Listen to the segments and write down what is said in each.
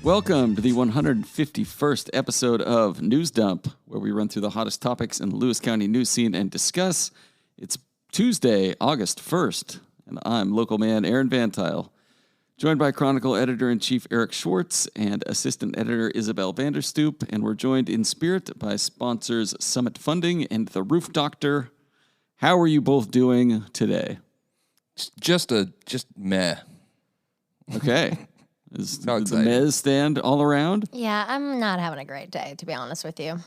Welcome to the 151st episode of News Dump, where we run through the hottest topics in the Lewis County news scene and discuss. It's Tuesday, August 1st, and I'm local man Aaron Van Tile, joined by Chronicle editor-in-chief Eric Schwartz and assistant editor Isabel Vanderstoop, and we're joined in spirit by sponsors Summit Funding and The Roof Doctor. How are you both doing today? Just meh. Okay. Is No, the mez stand all around? Yeah, I'm not having a great day, to be honest with you.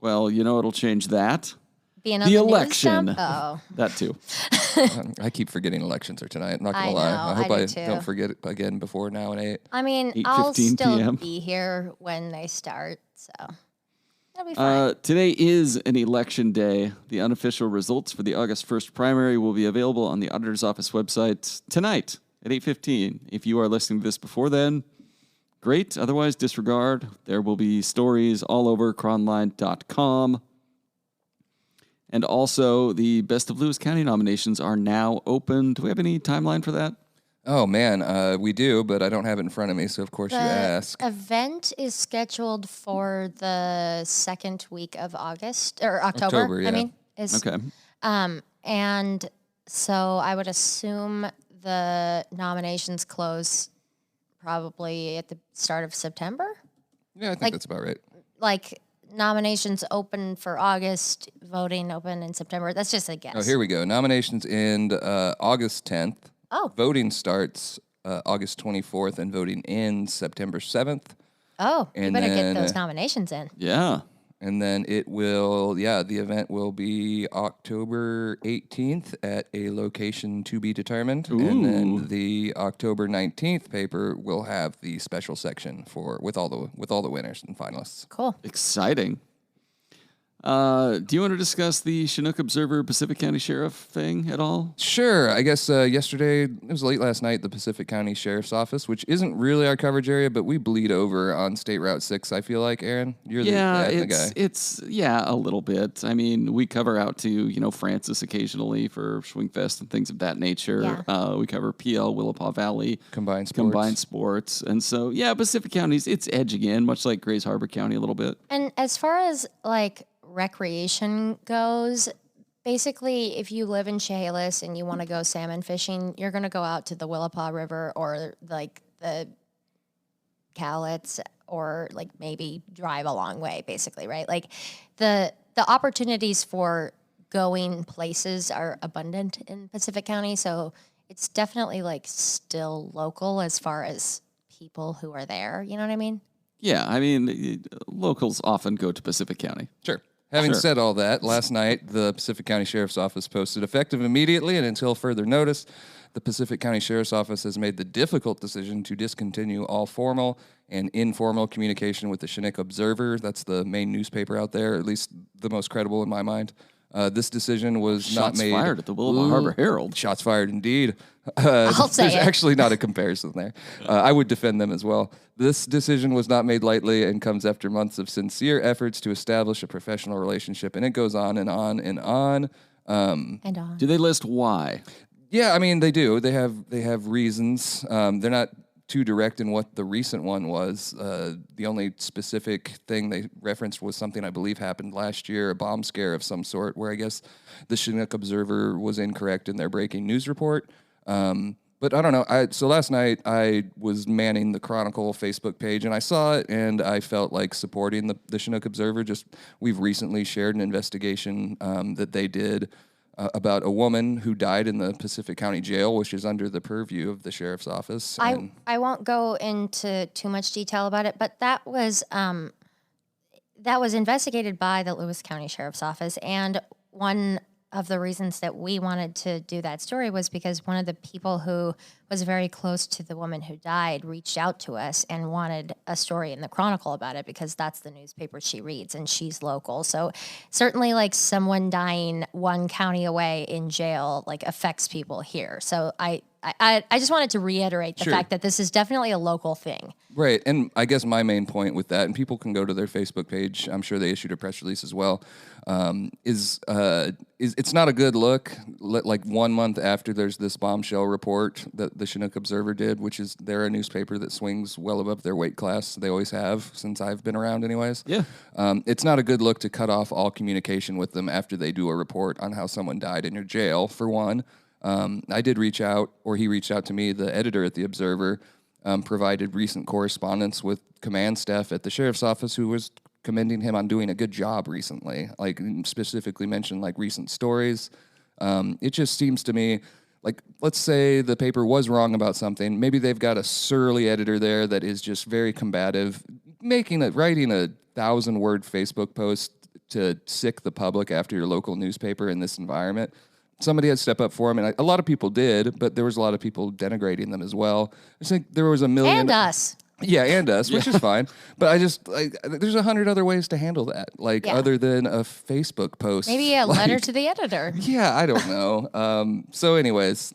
Well, you know it'll change that. Being on The the election. News dump? Oh. That too. I keep forgetting elections are tonight. Not gonna I lie. know, I hope I do I too. don't forget it again before now and 8. I mean, I'll 8:15 still PM. be here when they start, so that'll be fine. Today is an election day. The unofficial results for the August 1st primary will be available on the auditor's office website tonight at 8:15. If you are listening to this before then, great. Otherwise, disregard. There will be stories all over cronline.com. And also, the Best of Lewis County nominations are now open. Do we have any timeline for that? Oh man, we do, but I don't have it in front of me, so of course you ask. The event is scheduled for the second week of August, or October, yeah. I mean. Okay. And so I would assume the nominations close probably at the start of September. Yeah, I think like- that's about right. Like nominations open for August, voting open in September. That's just a guess. Oh, here we go. Nominations end August 10th. Oh. Voting starts August 24th, and voting ends September 7th. Oh, you And better get then, those nominations in. Yeah. And then it will, the event will be October 18th at a location to be determined. Ooh. And then the October 19th paper will have the special section with all the winners and finalists. Cool. Exciting. Do you want to discuss the Chinook Observer Pacific County Sheriff thing at all? Sure. I guess yesterday, it was late last night, the Pacific County Sheriff's Office, which isn't really our coverage area, but we bleed over on State Route 6, I feel like, Aaron. You're the guy. It's a little bit. I mean, we cover out to, Francis occasionally for Schwingfest and things of that nature. Yeah. We cover PL, Willapa Valley. Combined sports. And so, Pacific County's, it's edging in, much like Grays Harbor County a little bit. And as far as recreation goes, basically, if you live in Chehalis and you want to go salmon fishing, you're going to go out to the Willapa River or the Cowlitz or maybe drive a long way, basically, right? The opportunities for going places are abundant in Pacific County, so it's definitely still local as far as people who are there. You know what I mean? Yeah, I mean, locals often go to Pacific County. Sure. Having said all that, last night, the Pacific County Sheriff's Office posted, effective immediately and until further notice, the Pacific County Sheriff's Office has made the difficult decision to discontinue all formal and informal communication with the Chinook Observer. That's the main newspaper out there, at least the most credible in my mind. This decision was not made... Shots fired at the Willapa Harbor Herald. Shots fired, indeed. I'll say There's it. actually not a comparison there. I would defend them as well. This decision was not made lightly and comes after months of sincere efforts to establish a professional relationship, and it goes on and on and on. And on. Do they list why? Yeah, I mean, they do. They have reasons. They're not too direct in what the recent one was. The only specific thing they referenced was something I believe happened last year, a bomb scare of some sort, where I guess the Chinook Observer was incorrect in their breaking news report. But I don't know. So last night I was manning the Chronicle Facebook page, and I saw it, and I felt like supporting the Chinook Observer. We've recently shared an investigation that they did about a woman who died in the Pacific County Jail, which is under the purview of the Sheriff's Office. I won't go into too much detail about it, but that was investigated by the Lewis County Sheriff's Office, and one of the reasons that we wanted to do that story was because one of the people who was very close to the woman who died reached out to us and wanted a story in the Chronicle about it because that's the newspaper she reads and she's local. So certainly someone dying one county away in jail affects people here. So I I just wanted to reiterate the fact that this is definitely a local thing. Right. And I guess my main point with that, and people can go to their Facebook page, I'm sure they issued a press release as well, is it's not a good look. Like 1 month after there's this bombshell report that the Chinook Observer did, which is they're a newspaper that swings well above their weight class. They always have since I've been around anyways. Yeah. It's not a good look to cut off all communication with them after they do a report on how someone died in your jail, for one. I did reach out, or he reached out to me, the editor at the Observer, provided recent correspondence with command staff at the sheriff's office who was commending him on doing a good job recently, like specifically mentioned like recent stories. It just seems to me like, let's say the paper was wrong about something. Maybe they've got a surly editor there that is just very combative, writing a 1,000-word Facebook post to sick the public after your local newspaper in this environment. Somebody had to step up for him, and a lot of people did, but there was a lot of people denigrating them as well. I think there was a million... And us. Yeah, and us, which is fine. But I just, there's 100 other ways to handle that, other than a Facebook post. Maybe a letter to the editor. Yeah, I don't know. So anyways,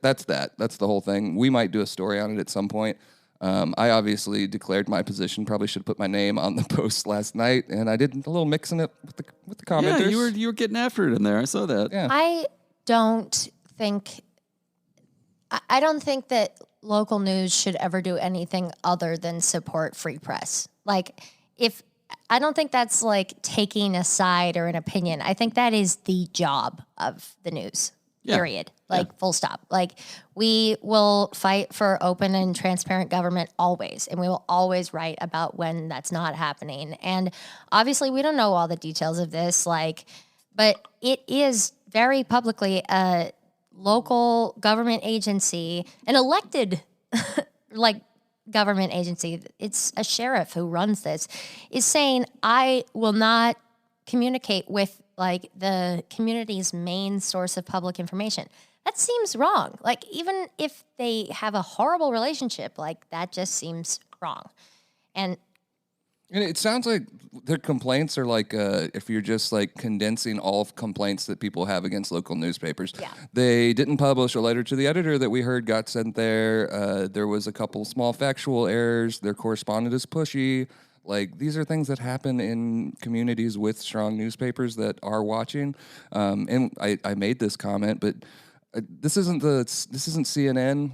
that's that. That's the whole thing. We might do a story on it at some point. I obviously declared my position. Probably should have put my name on the post last night, and I did a little mixing it with the commenters. Yeah, you were getting after it in there. I saw that. Yeah. I don't think that local news should ever do anything other than support free press. I don't think that's like taking a side or an opinion. I think that is the job of the news. Period. Full stop. We will fight for open and transparent government always, and we will always write about when that's not happening. And obviously, we don't know all the details of this, but it is very publicly a local government agency, an elected, government agency. It's a sheriff who runs this, is saying, I will not communicate with the community's main source of public information. That seems wrong. Even if they have a horrible relationship, that just seems wrong. And it sounds like their complaints are if you're just condensing all of complaints that people have against local newspapers. Yeah. They didn't publish a letter to the editor that we heard got sent there. There was a couple small factual errors. Their correspondent is pushy. These are things that happen in communities with strong newspapers that are watching. And I made this comment, but this isn't CNN.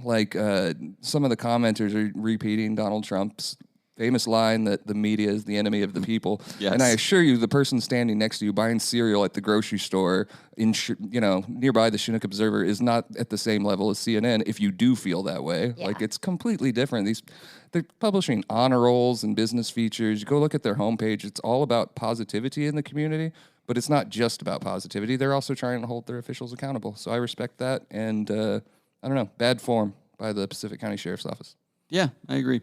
Some of the commenters are repeating Donald Trump's famous line that the media is the enemy of the people. Yes. And I assure you, the person standing next to you buying cereal at the grocery store nearby the Chinook Observer is not at the same level as CNN if you do feel that way. Yeah. It's completely different. They're publishing honor rolls and business features. You go look at their homepage. It's all about positivity in the community, but it's not just about positivity. They're also trying to hold their officials accountable. So I respect that. And I don't know, bad form by the Pacific County Sheriff's Office. Yeah, I agree.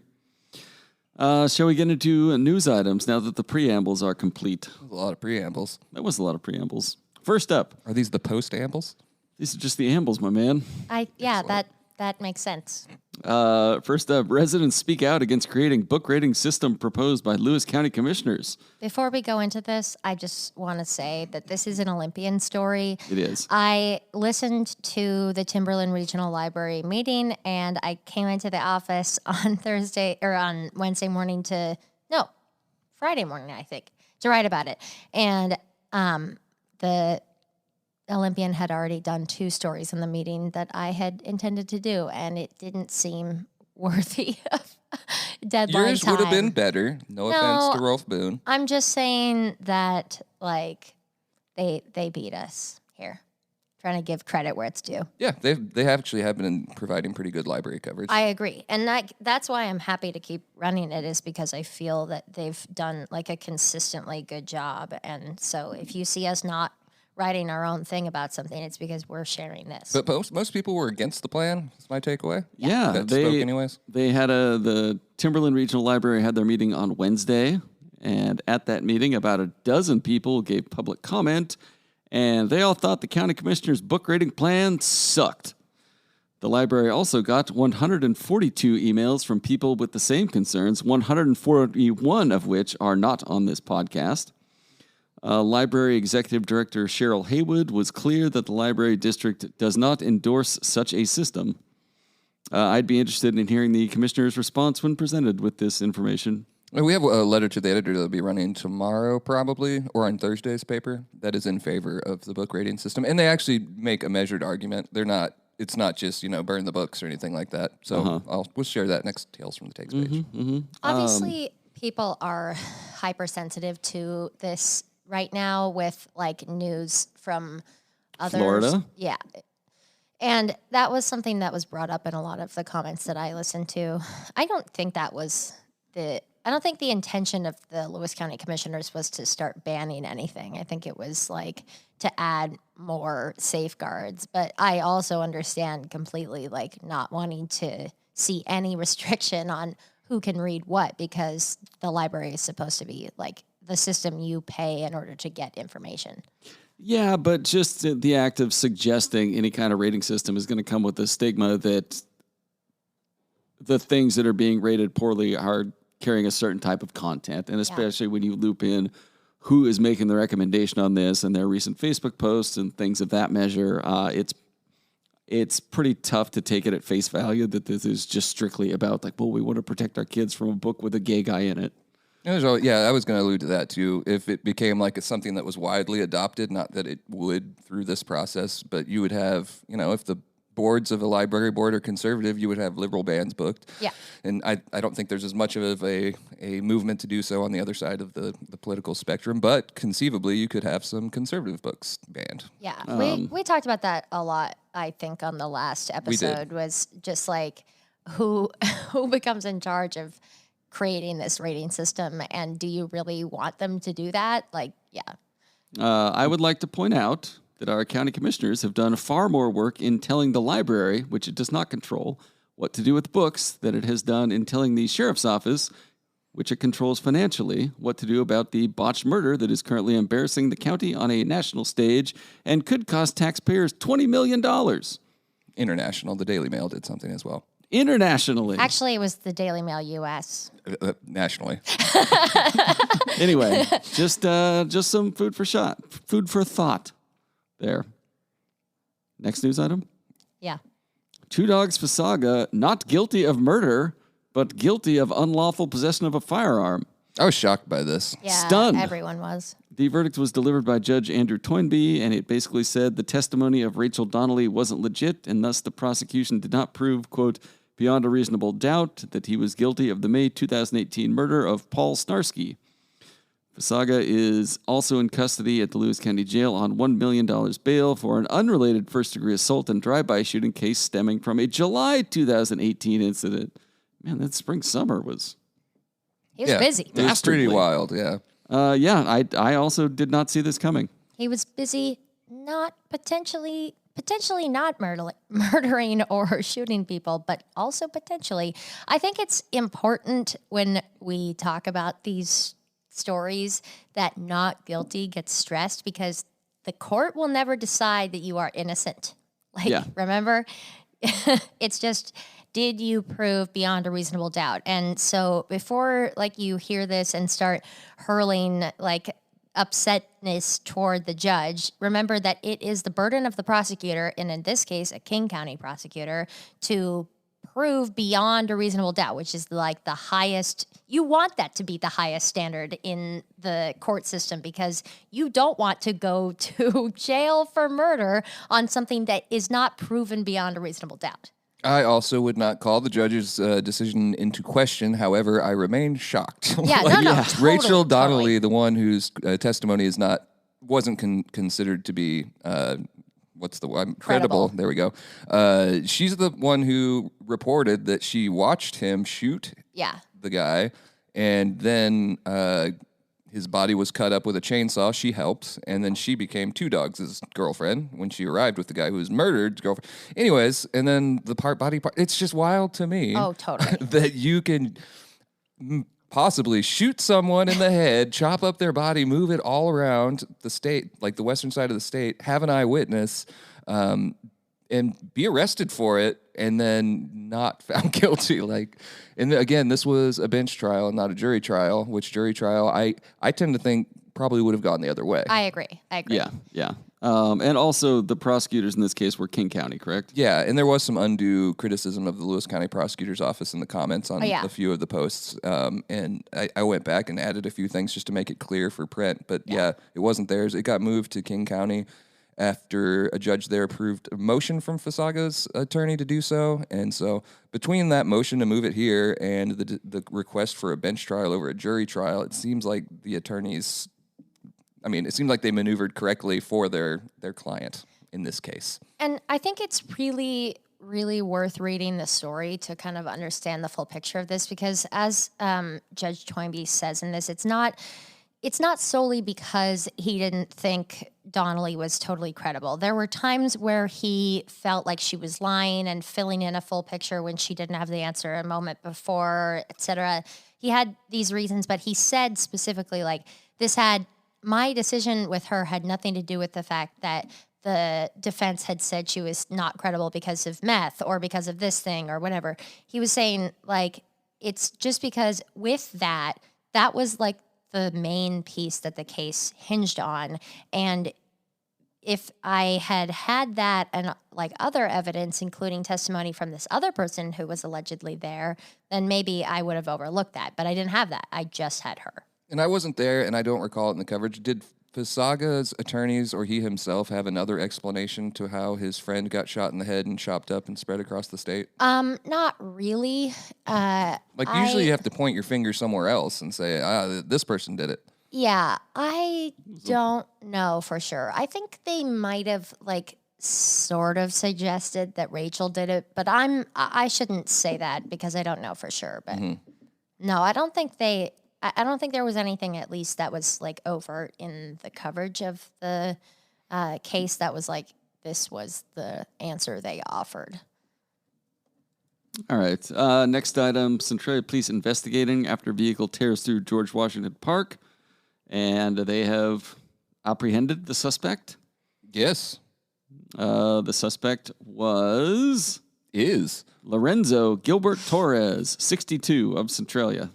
Shall we get into news items now that the preambles are complete? A lot of preambles. That was a lot of preambles. First up. Are these the post-ambles? These are just the ambles, my man. that makes sense. First up, residents speak out against creating book rating system proposed by Lewis County Commissioners. Before we go into this, I just want to say that this is an Olympian story. It is. I listened to the Timberland Regional Library meeting, and I came into the office on Wednesday morning Friday morning, I think, to write about it. And the Olympian had already done 2 stories in the meeting that I had intended to do, and it didn't seem worthy of deadline Yours time. would have been better. No offense to Rolf Boone. I'm just saying that, they beat us here. Trying to give credit where it's due. Yeah, they actually have been providing pretty good library coverage. I agree. And that's why I'm happy to keep running it, is because I feel that they've done, a consistently good job. And so if you see us not writing our own thing about something, it's because we're sharing this. But most people were against the plan. That's my takeaway. Yeah, That spoke anyways. They had the Timberland Regional Library had their meeting on Wednesday, and at that meeting, about a dozen people gave public comment, and they all thought the county commissioner's book rating plan sucked. The library also got 142 emails from people with the same concerns, 141 of which are not on this podcast. Library Executive Director Cheryl Haywood was clear that the library district does not endorse such a system. I'd be interested in hearing the commissioner's response when presented with this information. We have a letter to the editor that'll be running tomorrow, probably, or on Thursday's paper, that is in favor of the book rating system. And they actually make a measured argument. It's not just, burn the books or anything like that. So we'll share that next Tales from the Takes page. Obviously, people are hypersensitive to this right now with like news from others. Florida? Yeah. And that was something that was brought up in a lot of the comments that I listened to. I don't think the intention of the Lewis County Commissioners was to start banning anything. I think it was like to add more safeguards. But I also understand completely like not wanting to see any restriction on who can read what, because the library is supposed to be like the system you pay in order to get information. Yeah, but just the act of suggesting any kind of rating system is going to come with the stigma that the things that are being rated poorly are carrying a certain type of content. And especially when you loop in who is making the recommendation on this and their recent Facebook posts and things of that measure, it's pretty tough to take it at face value that this is just strictly about like, well, we want to protect our kids from a book with a gay guy in it. I was going to allude to that too. If it became like something that was widely adopted, not that it would through this process, but you would have, if the boards of a library board are conservative, you would have liberal bans booked. Yeah. And I don't think there's as much of a movement to do so on the other side of the political spectrum, but conceivably you could have some conservative books banned. Yeah. We talked about that a lot, I think, on the last episode, was just like who becomes in charge of creating this rating system, and do you really want them to do that? Like, yeah. I would like to point out that our county commissioners have done far more work in telling the library, which it does not control, what to do with books than it has done in telling the sheriff's office, which it controls financially, what to do about the botched murder that is currently embarrassing the county on a national stage and could cost taxpayers $20 million. International, the Daily Mail did something as well. Internationally. Actually, it was the Daily Mail U.S. Nationally. Anyway, just some food for thought there. Next news item. Yeah. Two Dogs Fasaga, not guilty of murder, but guilty of unlawful possession of a firearm. I was shocked by this. Yeah, Stunned. everyone was. The verdict was delivered by Judge Andrew Toynbee, and it basically said the testimony of Rachel Donnelly wasn't legit, and thus the prosecution did not prove, quote, beyond a reasonable doubt that he was guilty of the May 2018 murder of Paul Snarsky. Fasaga is also in custody at the Lewis County Jail on $1 million bail for an unrelated first-degree assault and drive-by shooting case stemming from a July 2018 incident. Man, that summer was... He was busy. It was pretty wild, yeah. I also did not see this coming. He was busy not potentially not murdering or shooting people, but also potentially. I think it's important when we talk about these stories that not guilty gets stressed, because the court will never decide that you are innocent. Remember? It's just, did you prove beyond a reasonable doubt? And so before you hear this and start hurling upsetness toward the judge, remember that it is the burden of the prosecutor, and in this case, a King County prosecutor, to prove beyond a reasonable doubt, which is the highest. You want that to be the highest standard in the court system, because you don't want to go to jail for murder on something that is not proven beyond a reasonable doubt. I also would not call the judge's decision into question. However, I remain shocked. Yeah, totally, Rachel Donnelly, the one whose testimony wasn't considered to be credible. There we go. She's the one who reported that she watched him shoot the guy, and then his body was cut up with a chainsaw. She helped, and then she became Two Dogs' girlfriend when she arrived with the guy who was murdered. Girlfriend. Anyways, and then the body part. It's just wild to me. Oh, totally. That you can possibly shoot someone in the head, chop up their body, move it all around the state, like the western side of the state, have an eyewitness, and be arrested for it, and then not found guilty. And again, this was a bench trial and not a jury trial, which jury trial, I tend to think probably would have gone the other way. I agree. Yeah. And also the prosecutors in this case were King County, correct? Yeah, and there was some undue criticism of the Lewis County Prosecutor's Office in the comments on a few of the posts. And I went back and added a few things just to make it clear for print. But yeah, it wasn't theirs. It got moved to King County after a judge there approved a motion from Fasaga's attorney to do so. And so between that motion to move it here and the request for a bench trial over a jury trial, it seems like the attorneys... it seemed like they maneuvered correctly for their client in this case. And I think it's really, really worth reading the story to kind of understand the full picture of this, because as Judge Toynbee says in this, it's not solely because he didn't think Donnelly was totally credible. There were times where he felt like she was lying and filling in a full picture when she didn't have the answer a moment before, etc. He had these reasons, but he said specifically, like, my decision with her had nothing to do with the fact that the defense had said she was not credible because of meth or because of this thing or whatever. He was saying, like, it's just because with that was like the main piece that the case hinged on. And if I had that and like other evidence, including testimony from this other person who was allegedly there, then maybe I would have overlooked that. But I didn't have that. I just had her. And I wasn't there, and I don't recall it in the coverage. Did Fasaga's attorneys or he himself have another explanation to how his friend got shot in the head and chopped up and spread across the state? Not really. Usually you have to point your finger somewhere else and say, this person did it. Yeah, I don't know for sure. I think they might have, like, sort of suggested that Rachel did it, but I shouldn't say that because I don't know for sure. But no, I don't think there was anything, at least, that was like overt in the coverage of the case that was like, this was the answer they offered. All right. Next item, Centralia Police investigating after vehicle tears through George Washington Park, and they have apprehended the suspect. Yes. The suspect is Lorenzo Gilbert Torres, 62, of Centralia.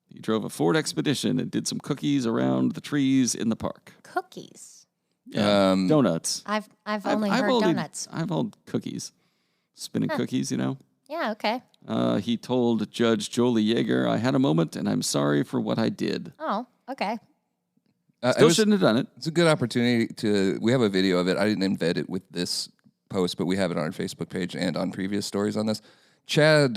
He drove a Ford Expedition and did some cookies around the trees in the park. Cookies? Yeah, donuts. I've only heard donuts. I've heard cookies. Spinning cookies, you know? Yeah, okay. He told Judge Jolie Yeager, I had a moment and I'm sorry for what I did. Oh, okay. Shouldn't have done it. It's a good opportunity we have a video of it. I didn't embed it with this post, but we have it on our Facebook page and on previous stories on this. Chad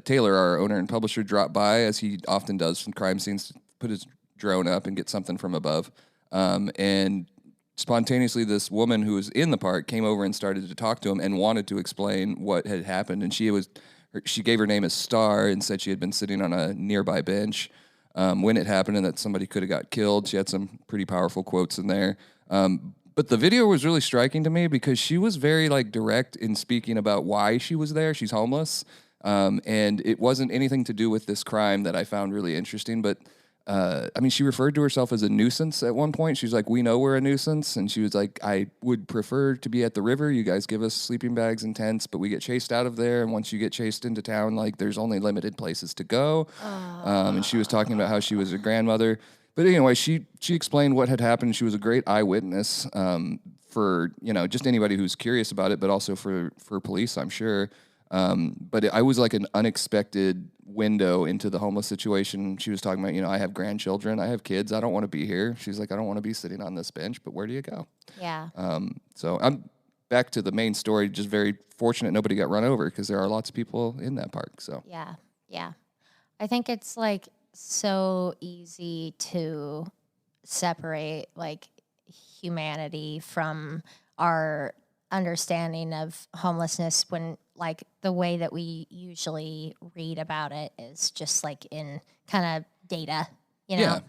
Taylor, our owner and publisher, dropped by, as he often does from crime scenes, to put his drone up and get something from above. And spontaneously, this woman who was in the park came over and started to talk to him and wanted to explain what had happened. And she gave her name as Star and said she had been sitting on a nearby bench when it happened and that somebody could have got killed. She had some pretty powerful quotes in there. But the video was really striking to me because she was very direct in speaking about why she was there. She's homeless. And it wasn't anything to do with this crime that I found really interesting. But she referred to herself as a nuisance at one point. She was like, we know we're a nuisance. And she was like, I would prefer to be at the river. You guys give us sleeping bags and tents, but we get chased out of there. And once you get chased into town, there's only limited places to go. And she was talking about how she was a grandmother. But anyway, she explained what had happened. She was a great eyewitness for, just anybody who's curious about it, but also for police, I'm sure. But I was like an unexpected window into the homeless situation. She was talking about, I have grandchildren, I have kids, I don't want to be here. She's like, I don't want to be sitting on this bench, but where do you go? Yeah. So I'm back to the main story, just very fortunate nobody got run over because there are lots of people in that park. So yeah. I think it's so easy to separate humanity from our understanding of homelessness when the way that we usually read about it is just in kind of data, Yeah.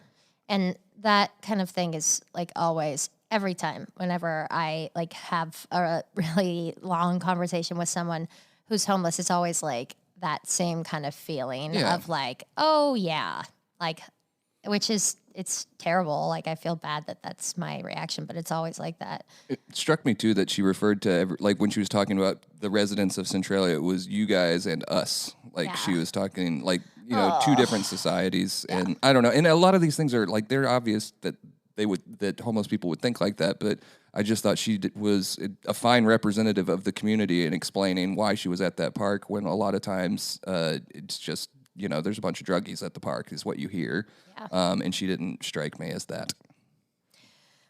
And that kind of thing is always, every time, whenever I have a really long conversation with someone who's homeless, it's always that same kind of feeling of oh yeah, which is, it's terrible. I feel bad that that's my reaction, but it's always like that. It struck me too that she referred to when she was talking about the residents of Centralia, it was you guys and us. She was talking two different societies, and I don't know. And a lot of these things are they're obvious that that homeless people would think like that, but I just thought she was a fine representative of the community in explaining why she was at that park when a lot of times it's just, there's a bunch of druggies at the park is what you hear. Yeah. And she didn't strike me as that.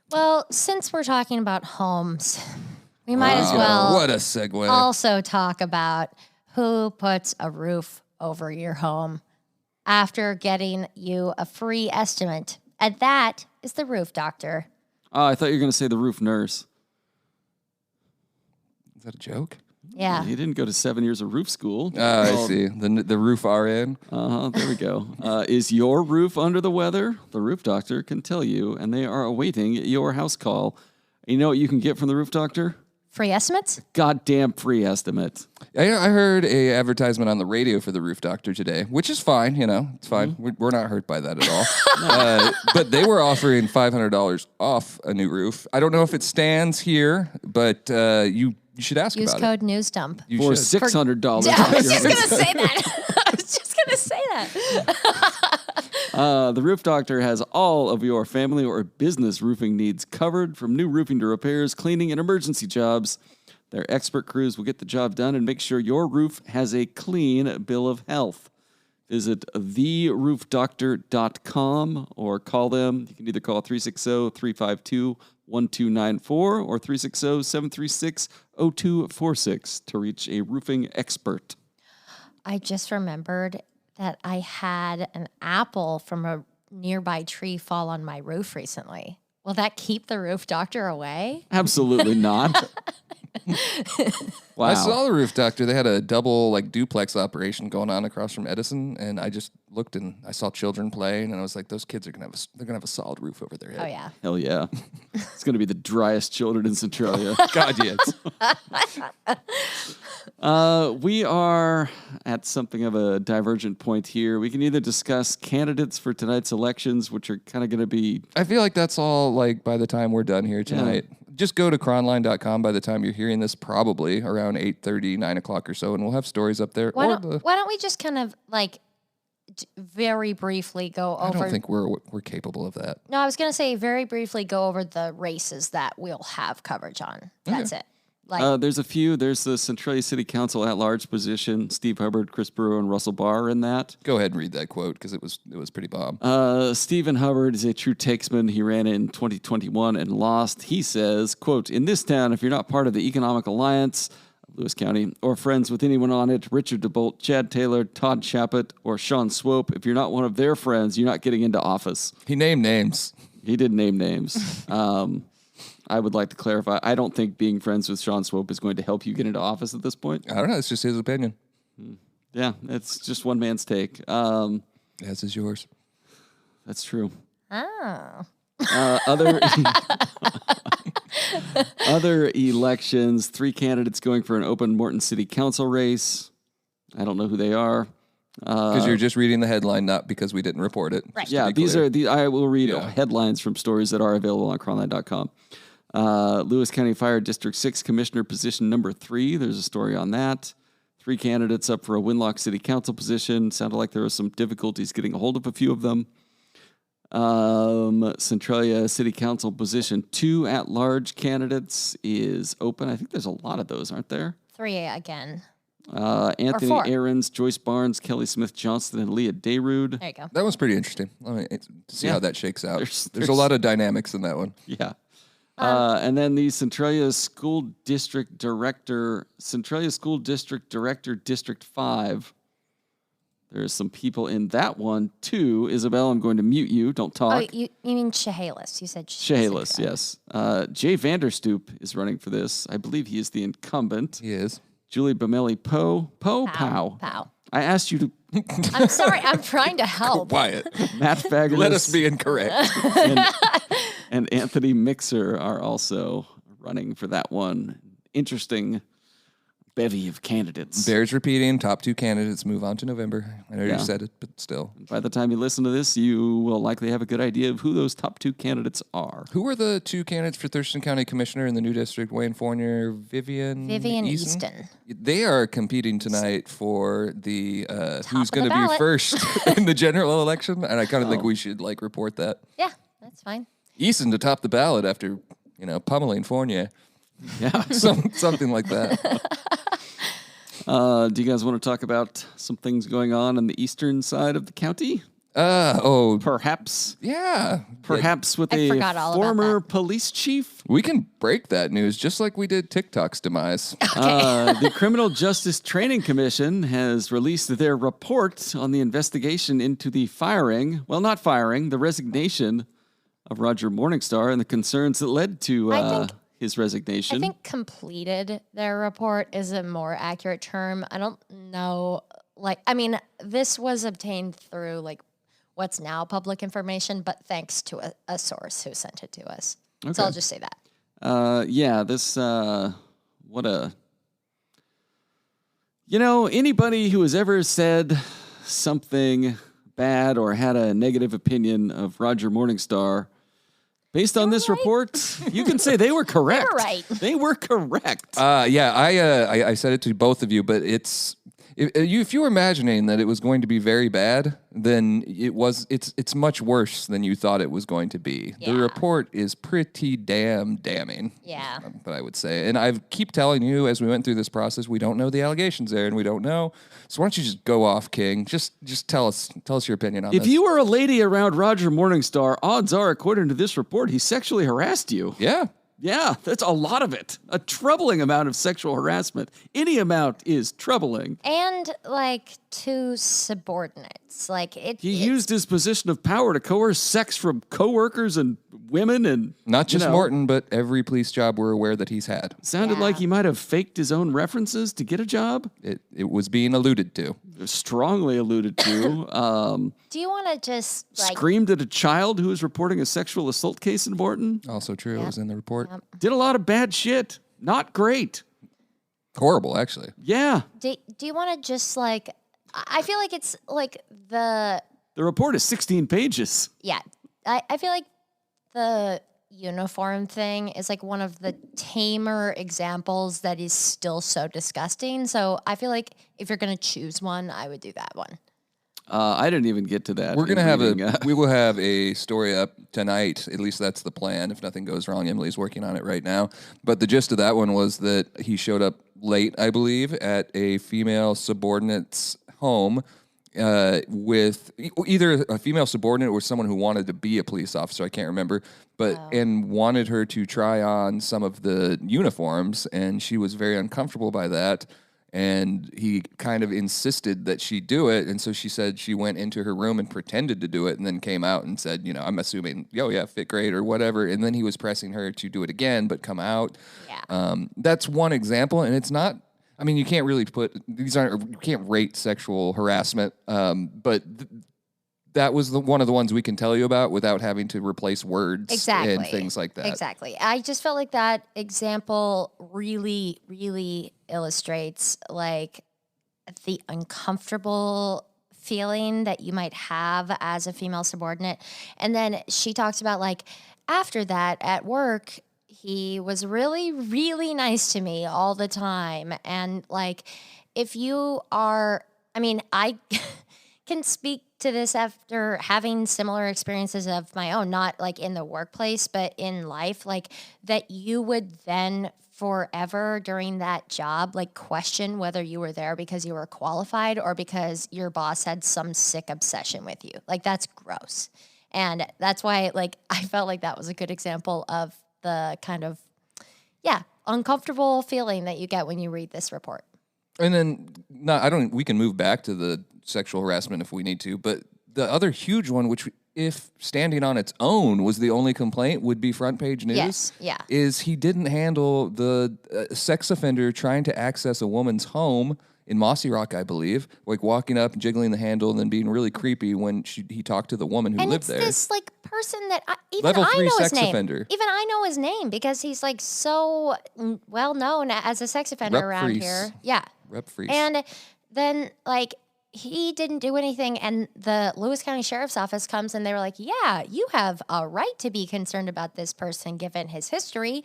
Well, since we're talking about homes, we might as well what a segue. Also talk about who puts a roof over your home after getting you a free estimate. And that is the roof doctor. Oh, I thought you were going to say the roof nurse. Is that a joke? Yeah. He didn't go to 7 years of roof school. I see. The roof RN. There we go. Is your roof under the weather? The roof doctor can tell you, and they are awaiting your house call. You know what you can get from the roof doctor? Free estimates? Goddamn free estimate. I heard a advertisement on the radio for the roof doctor today, which is fine. It's fine. Mm-hmm. We're not hurt by that at all. But they were offering $500 off a new roof. I don't know if it stands here, but you should ask Use about code NewsDump. it. For should. $600. I was just going to say that. I was just going to say that. The roof doctor has all of your family or business roofing needs covered, from new roofing to repairs, cleaning, and emergency jobs. Their expert crews will get the job done and make sure your roof has a clean bill of health. Visit theroofdoctor.com or call them. You can either call 360-352-1294 or 360-736-0246 to reach a roofing expert. I just remembered that I had an apple from a nearby tree fall on my roof recently. Will that keep the roof doctor away? Absolutely not. Wow. I saw the roof doctor. They had a double duplex operation going on across from Edison, and I just looked and I saw children playing, and I was like, those kids are gonna have a solid roof over their head. Oh yeah. Hell yeah. It's going to be the driest children in Centralia. God, yes. We are at something of a divergent point here. We can either discuss candidates for tonight's elections, which are kind of going to be... I feel like that's all by the time we're done here tonight. Yeah. Just go to chronline.com by the time you're hearing this, probably around 8:30, 9 o'clock or so, and we'll have stories up there. Why don't we just kind of very briefly go over... I don't think we're capable of that. No, I was going to say very briefly go over the races that we'll have coverage on. That's it. There's a few. There's the Centralia City Council at-large position. Steve Hubbard, Chris Brewer, and Russell Barr are in that. Go ahead and read that quote because it was pretty bomb. Stephen Hubbard is a true takesman. He ran in 2021 and lost. He says, quote, "In this town, if you're not part of the Economic Alliance of Lewis County or friends with anyone on it, Richard DeBolt, Chad Taylor, Todd Chappett, or Sean Swope, if you're not one of their friends, you're not getting into office." He named names. He did name names. I would like to clarify. I don't think being friends with Sean Swope is going to help you get into office at this point. I don't know. It's just his opinion. Yeah, it's just one man's take. As is yours. That's true. Oh. Other elections, 3 candidates going for an open Morton City Council race. I don't know who they are. Because you're just reading the headline, not because we didn't report it. Right. Yeah, I will read headlines from stories that are available on chronline.com. Lewis County Fire District 6 Commissioner position number 3. There's a story on that. 3 candidates up for a Winlock City Council position. Sounded like there was some difficulties getting a hold of a few of them. Centralia City Council position 2 at-large candidates is open. I think there's a lot of those, aren't there? 3 again. Anthony 4. Ahrens, Joyce Barnes, Kelly Smith Johnston, and Leah Dayrude. There you go. That was pretty interesting. See how that shakes out. There's a lot of dynamics in that one. Yeah. And then the Centralia School District Director, District 5. There's some people in that one, too. Isabel, I'm going to mute you. Don't talk. Oh, you mean Chehalis. You said Chehalis, yes. Jay Vanderstoop is running for this. I believe he is the incumbent. He is. Julie Bamelli Pow. I asked you to... I'm sorry. I'm trying to help. Quiet. Matt Fagerness. Let us be incorrect. and Anthony Mixer are also running for that one. Interesting bevy of candidates. Bears repeating. Top 2 candidates move on to November. I know you said it, but still. By the time you listen to this, you will likely have a good idea of who those top 2 candidates are. Who are the 2 candidates for Thurston County Commissioner in the new district? Wayne Fournier, Vivian Easton. They are competing tonight for the who's going to be ballot. first in the general election, and I kind of think we should report that. Yeah, that's fine. Easton to top the ballot after, pummeling Fournier. Yeah. Something like that. Do you guys want to talk about some things going on the eastern side of the county? Perhaps. Yeah. Perhaps with I a forgot all about former that. police chief? We can break that news just like we did TikTok's demise. The Criminal Justice Training Commission has released their report on the investigation into the the resignation of Roger Morningstar and the concerns that led to his resignation. I think completed their report is a more accurate term. I don't know. This was obtained through what's now public information, but thanks to a source who sent it to us. Okay. So I'll just say that. Anybody who has ever said something bad or had a negative opinion of Roger Morningstar, based on this report, you can say they were correct. You're right. They were correct. I said it to both of you, but if you were imagining that it was going to be very bad, then it's much worse than you thought it was going to be. Yeah. The report is pretty damning. Yeah. But I would say, and I keep telling you as we went through this process, we don't know the allegations there, and we don't know. So why don't you just go off, King? Just tell us your opinion on this. If you were a lady around Roger Morningstar, odds are, according to this report, he sexually harassed you. Yeah. Yeah, that's a lot of it. A troubling amount of sexual harassment. Any amount is troubling. And to subordinates. He used his position of power to coerce sex from coworkers and women and not just Morton, but every police job we're aware that he's had. Sounded like he might have faked his own references to get a job. It was being alluded to. Strongly alluded to. Do you want to just screamed at a child who was reporting a sexual assault case in Morton? Also true. Yep. It was in the report. Yep. Did a lot of bad shit. Not great. Horrible, actually. Yeah. Do you want to just I feel like it's the report is 16 pages. Yeah. I feel like the uniform thing is one of the tamer examples that is still so disgusting. So I feel like if you're going to choose one, I would do that one. I didn't even get to that. We're going to we will have a story up tonight. At least that's the plan. If nothing goes wrong, Emily's working on it right now. But the gist of that one was that he showed up late, I believe, at a female subordinate's home with either a female subordinate or someone who wanted to be a police officer. I can't remember, and wanted her to try on some of the uniforms, and she was very uncomfortable by that. And he kind of insisted that she do it. And so she said she went into her room and pretended to do it and then came out and said, I'm assuming, fit great or whatever. And then he was pressing her to do it again, but come out. Yeah. That's one example. And it's not, you can't really you can't rate sexual harassment. But that was one of the ones we can tell you about without having to replace words and things like that. Exactly. I just felt like that example really, really illustrates the uncomfortable feeling that you might have as a female subordinate. And then she talks about after that at work, he was really, really nice to me all the time. And if you are, I can speak to this after having similar experiences of my own, not in the workplace, but in life, that you would then forever during that job, question whether you were there because you were qualified or because your boss had some sick obsession with you. That's gross. And that's why, I felt like that was a good example of the kind of, uncomfortable feeling that you get when you read this report. And then, we can move back to the sexual harassment if we need to, but the other huge one, which if standing on its own was the only complaint, would be front page news. Yes, yeah. Is he didn't handle the sex offender trying to access a woman's home in Mossy Rock, I believe, walking up and jiggling the handle and then being really creepy when he talked to the woman who lived there. And it's this person that Level 3 I know sex his name. offender. Even I know his name because he's so well known as a sex offender around here. Yeah. Rep Freeze. And then he didn't do anything, and the Lewis County Sheriff's Office comes and they were like, yeah, you have a right to be concerned about this person given his history.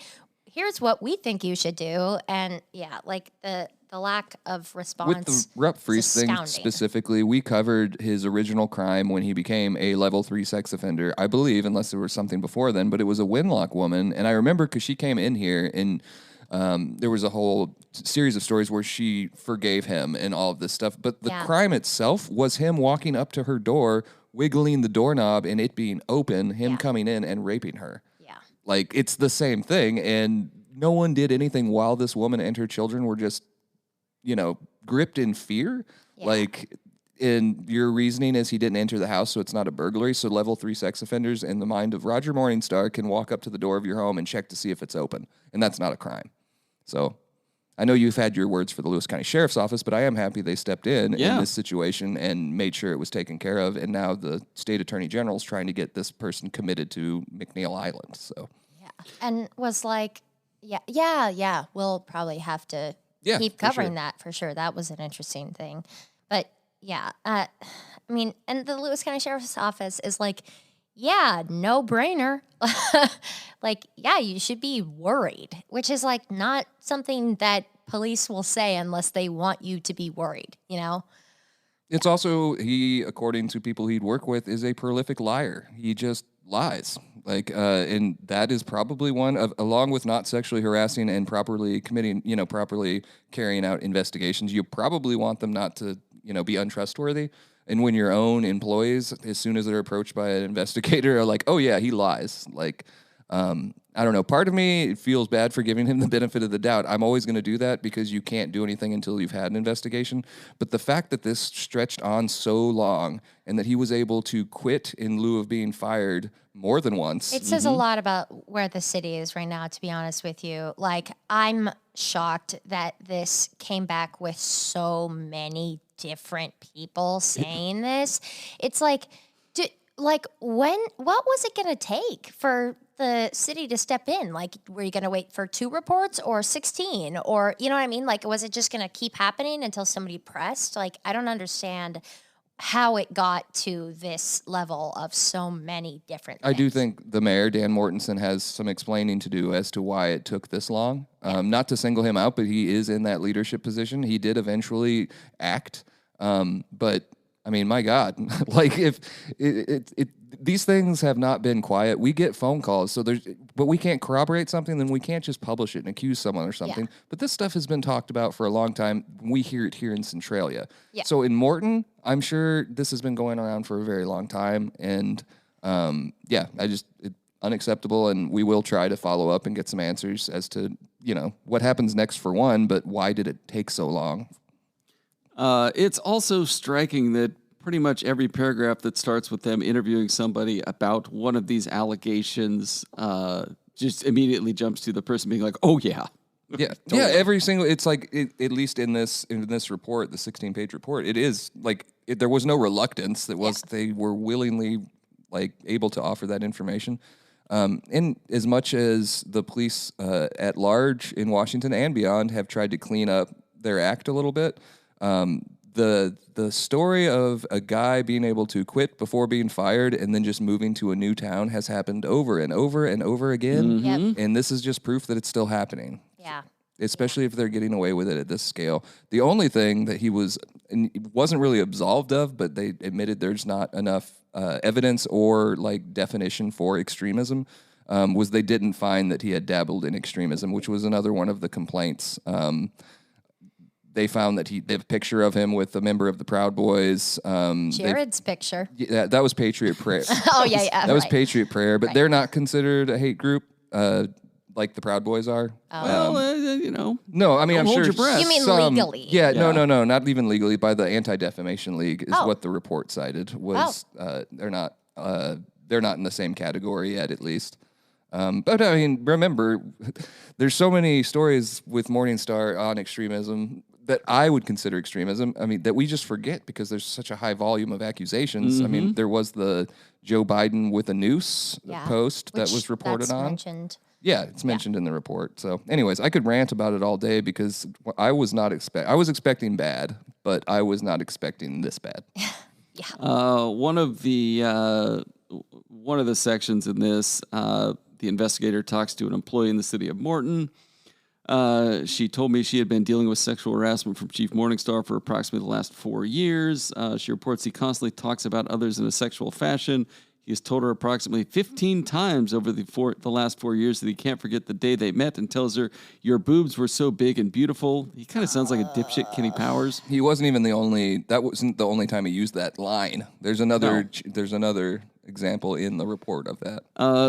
here's what we think you should do. And yeah, like the lack of response. With the Rupp is Freeze thing astounding. specifically, we covered his original crime when he became a level 3 sex offender, I believe, unless there was something before then, but it was a Winlock woman. And I remember because she came in here and there was a whole series of stories where she forgave him and all of this stuff. But the crime itself was him walking up to her door, wiggling the doorknob and it being open, him coming in and raping her. Yeah. Like, it's the same thing. And no one did anything while this woman and her children were just, gripped in fear. Yeah. Like, in your reasoning is he didn't enter the house, so it's not a burglary. So level 3 sex offenders in the mind of Roger Morningstar can walk up to the door of your home and check to see if it's open. And that's not a crime. So I know you've had your words for the Lewis County Sheriff's Office, but I am happy they stepped in this situation and made sure it was taken care of. And now the state attorney general is trying to get this person committed to McNeil Island. So and was like, we'll probably have to keep covering that for sure. That was an interesting thing. But I mean, and the Lewis County Sheriff's Office is like, no brainer. Like, you should be worried, which is like not something that police will say unless they want you to be worried, It's also, he, according to people he'd work with, is a prolific liar. He just lies. Like, and that is probably one of, along with not sexually harassing and properly properly carrying out investigations, you probably want them not to, be untrustworthy. And when your own employees, as soon as they're approached by an investigator, are like, oh yeah, he lies. Like, I don't know. Part of me feels bad for giving him the benefit of the doubt. I'm always going to do that because you can't do anything until you've had an investigation. But the fact that this stretched on so long and that he was able to quit in lieu of being fired more than once. It says a lot about where the city is right now, to be honest with you. Like, I'm shocked that this came back with so many different people saying this. It's like, what was it going to take for the city to step in? Like, were you going to wait for 2 reports or 16? Or, you know what I mean? Like, was it just going to keep happening until somebody pressed? Like, I don't understand how it got to this level of so many different things. I do think the mayor, Dan Mortensen, has some explaining to do as to why it took this long. Not to single him out, but he is in that leadership position. He did eventually act. But I mean, my God, like if these things have not been quiet, we get phone calls. But we can't corroborate something, then we can't just publish it and accuse someone or something. Yeah. But this stuff has been talked about for a long time. We hear it here in Centralia. Yeah. So in Morton, I'm sure this has been going around for a very long time. And it's unacceptable. And we will try to follow up and get some answers as to, what happens next for one, but why did it take so long? It's also striking that pretty much every paragraph that starts with them interviewing somebody about one of these allegations just immediately jumps to the person being like, "Oh yeah, yeah, totally." Yeah." Every single, it's like at least in this report, the 16-page report, it is like there was no reluctance. It was they were willingly able to offer that information. And as much as the police at large in Washington and beyond have tried to clean up their act a little bit. The story of a guy being able to quit before being fired and then just moving to a new town has happened over and over and over again. Mm-hmm. Yep. And this is just proof that it's still happening. Yeah. Especially if they're getting away with it at this scale. The only thing that he wasn't really absolved of, but they admitted there's not enough evidence or definition for extremism, was they didn't find that he had dabbled in extremism, which was another one of the complaints. They found that they have a picture of him with a member of the Proud Boys. Jared's picture. Yeah, that was Patriot Prayer. That was Patriot Prayer, but they're not considered a hate group like the Proud Boys are. Oh. No, I mean, I'm hold sure. Your breath. You mean legally? Yeah, no, not even legally. By the Anti-Defamation League is what the report cited. Was they're not in the same category yet, at least. But I mean, remember, there's so many stories with Morningstar on extremism that I would consider extremism. I mean, that we just forget because there's such a high volume of accusations. Mm-hmm. I mean, there was the Joe Biden with a noose post that was reported on. Mentioned. Yeah, it's mentioned in the report. So, anyways, I could rant about it all day because I was expecting bad, but I was not expecting this bad. Yeah. One of the sections in this, The investigator talks to an employee in the city of Morton. She told me she had been dealing with sexual harassment from Chief Morningstar for approximately the last 4 years. She reports he constantly talks about others in a sexual fashion. He has told her approximately 15 times over the last 4 years that he can't forget the day they met, and tells her, "Your boobs were so big and beautiful." He kind of sounds like a dipshit Kenny Powers. He wasn't even that wasn't the only time he used that line. There's another example in the report of that.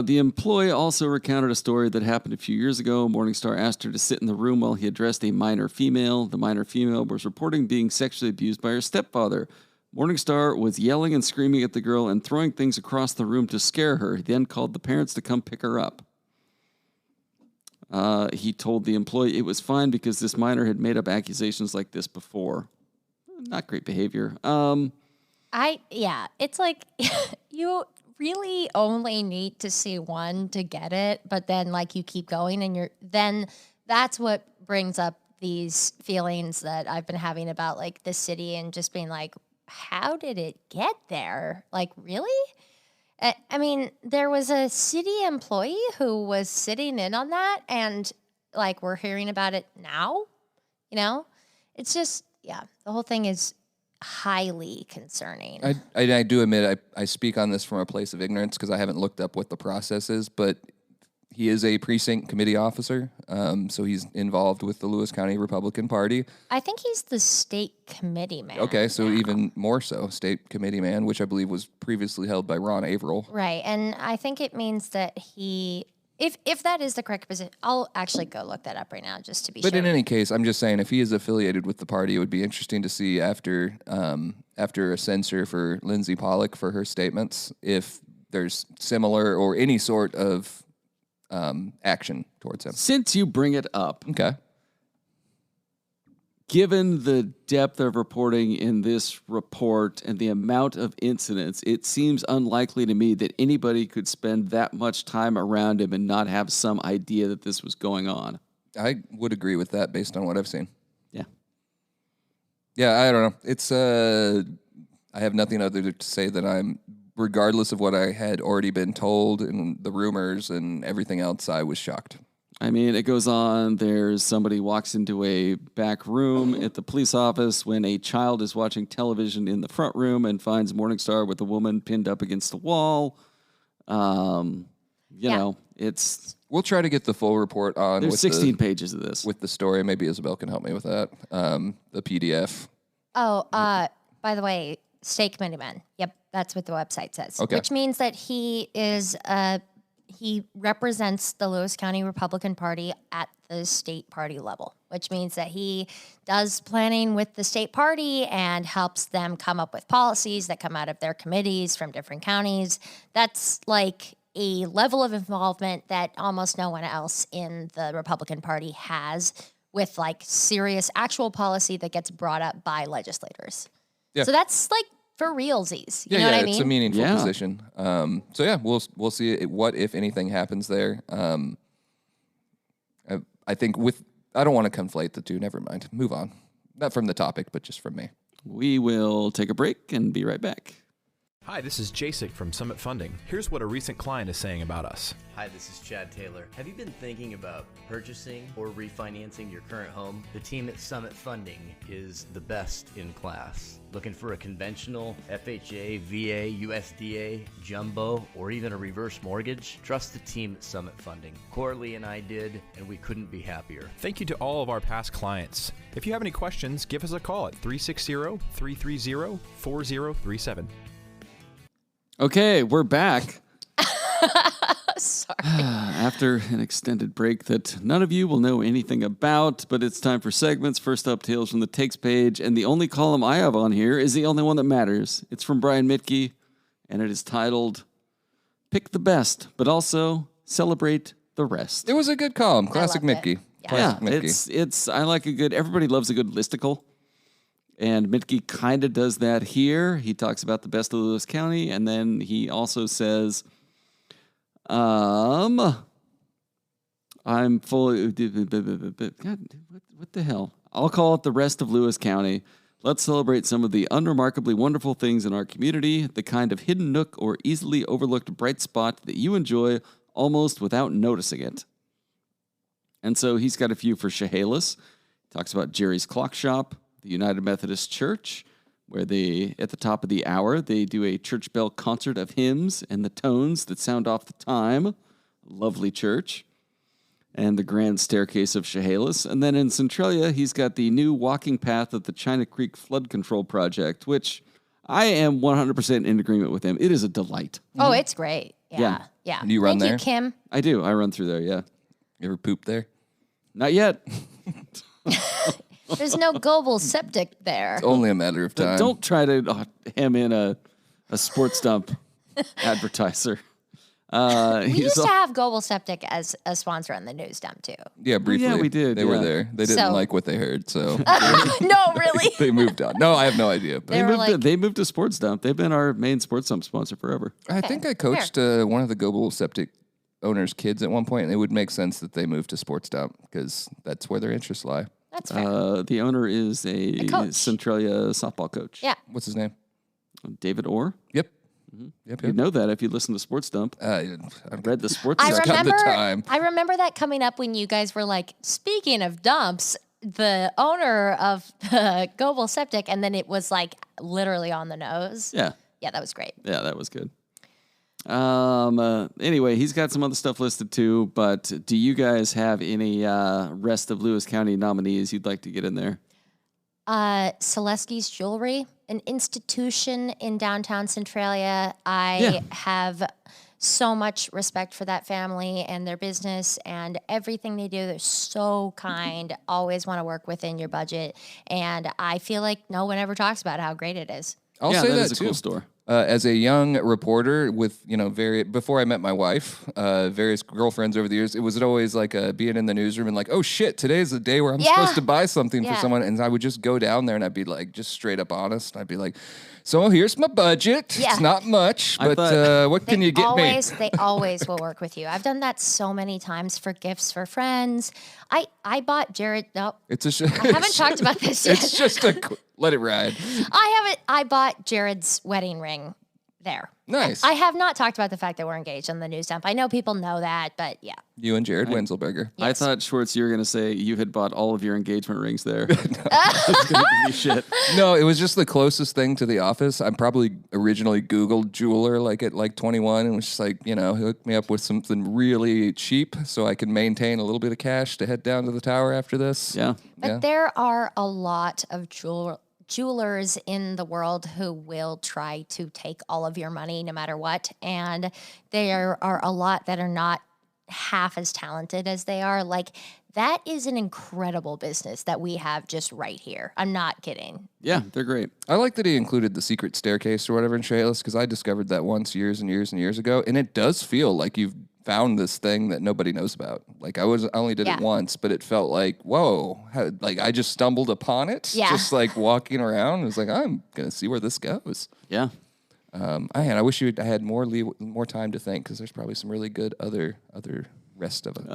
The employee also recounted a story that happened a few years ago. Morningstar asked her to sit in the room while he addressed a minor female. The minor female was reporting being sexually abused by her stepfather. Morningstar was yelling and screaming at the girl and throwing things across the room to scare her. He then called the parents to come pick her up. He told the employee it was fine because this minor had made up accusations like this before. Not great behavior. It's like you really only need to see one to get it, but then like you keep going and then that's what brings up these feelings that I've been having about like the city and just being like, how did it get there? Like, really? I mean, there was a city employee who was sitting in on that, and like we're hearing about it now, It's just, the whole thing is highly concerning. I do admit I speak on this from a place of ignorance because I haven't looked up what the process is, but he is a precinct committee officer, so he's involved with the Lewis County Republican Party. I think he's the state committee man. Okay, so now. even more so, state committee man, which I believe was previously held by Ron Averill. Right, and I think it means that if that is the correct position, I'll actually go look that up right now just to be sure. But in any case, I'm just saying if he is affiliated with the party, it would be interesting to see after a censure for Lindsay Pollock for her statements, if there's similar or any sort of action towards him. Since you bring it up, Okay. given the depth of reporting in this report and the amount of incidents, it seems unlikely to me that anybody could spend that much time around him and not have some idea that this was going on. I would agree with that based on what I've seen. Yeah. Yeah, I don't know. It's I have nothing other to say that I'm, regardless of what I had already been told and the rumors and everything else, I was shocked. I mean, it goes on. There's somebody walks into a back room at the police office when a child is watching television in the front room and finds Morningstar with a woman pinned up against the wall. It's... We'll try to get the full report on. There's 16 pages of this. With the story. Maybe Isabel can help me with that. The PDF. Oh, by the way, state committee man. Yep, that's what the website says. Okay. Which means that he is he represents the Lewis County Republican Party at the state party level, which means that he does planning with the state party and helps them come up with policies that come out of their committees from different counties. That's like a level of involvement that almost no one else in the Republican Party has, with like serious actual policy that gets brought up by legislators. Yeah. So that's like for realsies. You know what I mean? It's a meaningful position. We'll see what, if anything, happens there. I think I don't want to conflate the two. Never mind. Move on. Not from the topic, but just from me. We will take a break and be right back. Hi, this is Jasek from Summit Funding. Here's what a recent client is saying about us. Hi, this is Chad Taylor. Have you been thinking about purchasing or refinancing your current home? The team at Summit Funding is the best in class. Looking for a conventional FHA, VA, USDA, jumbo, or even a reverse mortgage? Trust the team at Summit Funding. Coralie and I did, and we couldn't be happier. Thank you to all of our past clients. If you have any questions, give us a call at 360-330-4037. Okay, we're back. Sorry. After an extended break that none of you will know anything about, but it's time for segments. First up, Tales from the Takes page, and the only column I have on here is the only one that matters. It's from Brian Mitke, and it is titled, Pick the Best, but also Celebrate the Rest. It was a good column. Classic Mitke. Yeah. It's I like a good, everybody loves a good listicle. And Mitke kind of does that here. He talks about the best of Lewis County, and then he also says, I'm fully... God, what the hell? I'll call it the rest of Lewis County. Let's celebrate some of the unremarkably wonderful things in our community, the kind of hidden nook or easily overlooked bright spot that you enjoy almost without noticing it. And so he's got a few for Chehalis. Talks about Jerry's Clock Shop, the United Methodist Church, where they, at the top of the hour, they do a church bell concert of hymns and the tones that sound off the time. Lovely church. And the Grand Staircase of Chehalis. And then in Centralia, he's got the new walking path of the China Creek Flood Control Project, which I am 100% in agreement with him. It is a delight. Oh, it's great. Yeah. And you run Thank there? you, Kim. I do. I run through there, yeah. You ever poop there? Not yet. There's no global septic there. It's only a matter of time. Don't try to hem in a sports dump advertiser. We used to have Global Septic as a sponsor on the news dump too. Yeah, briefly. yeah, we did, They were yeah. there. They didn't So- like what they heard, so No, really. they moved on. No, I have no idea. But They were like- They moved to Sports Dump. They've been our main Sports Dump sponsor forever. I think I coached one of the Global Septic owners' kids at one point, and it would make sense that they moved to Sports Dump because that's where their interests lie. That's fair. The owner is a coach. Centralia softball coach. Yeah. What's his name? David Orr. Yep. You'd know that if you listen to Sports Dump. I don't Read the Sports I Dump. got the remember. time. I remember that coming up when you guys were like, speaking of dumps, the owner of the Global Septic, and then it was like literally on the nose. Yeah. Yeah, that was great. Yeah, that was good. Anyway, he's got some other stuff listed too, but do you guys have any rest of Lewis County nominees you'd like to get in there? Celesti's Jewelry, an institution in downtown Centralia. I have so much respect for that family and their business and everything they do. They're so kind, always want to work within your budget. And I feel like no one ever talks about how great it is. I'll yeah, say that that is a too. cool store. As a young reporter with, before I met my wife, various girlfriends over the years, it was always like being in the newsroom and like, oh shit, today's the day where I'm supposed to buy something for someone. And I would just go down there and I'd be like, just straight up honest. I'd be like, so here's my budget. Yeah. It's not much, I but thought- what can you get me? They always will work with you. I've done that so many times for gifts for friends. I bought Jared. Nope. It's a I haven't talked about this yet. It's just let it ride. I bought Jared's wedding ring there. Nice. I have not talked about the fact that we're engaged on the news dump. I know people know that, but yeah. You and Jared Wenzelberger. I Yes. thought, Schwartz, you were going to say you had bought all of your engagement rings there. It's gonna give you shit. No, it was just the closest thing to the office. I probably originally Googled jeweler at 21 and was just like, hook me up with something really cheap so I can maintain a little bit of cash to head down to the tower after this. Yeah. But there are a lot of jewelers in the world who will try to take all of your money no matter what. And there are a lot that are not half as talented as they are. Like, that is an incredible business that we have just right here. I'm not kidding. Yeah, they're great. I like that he included the secret staircase or whatever in Chehalis because I discovered that once years and years and years ago. And it does feel like you've found this thing that nobody knows about. Like I only did it once, but it felt like, whoa, like I just stumbled upon it. Yeah. Just like walking around. It was like, I'm going to see where this goes. Yeah. I wish I had more time to think because there's probably some really good other rest of it.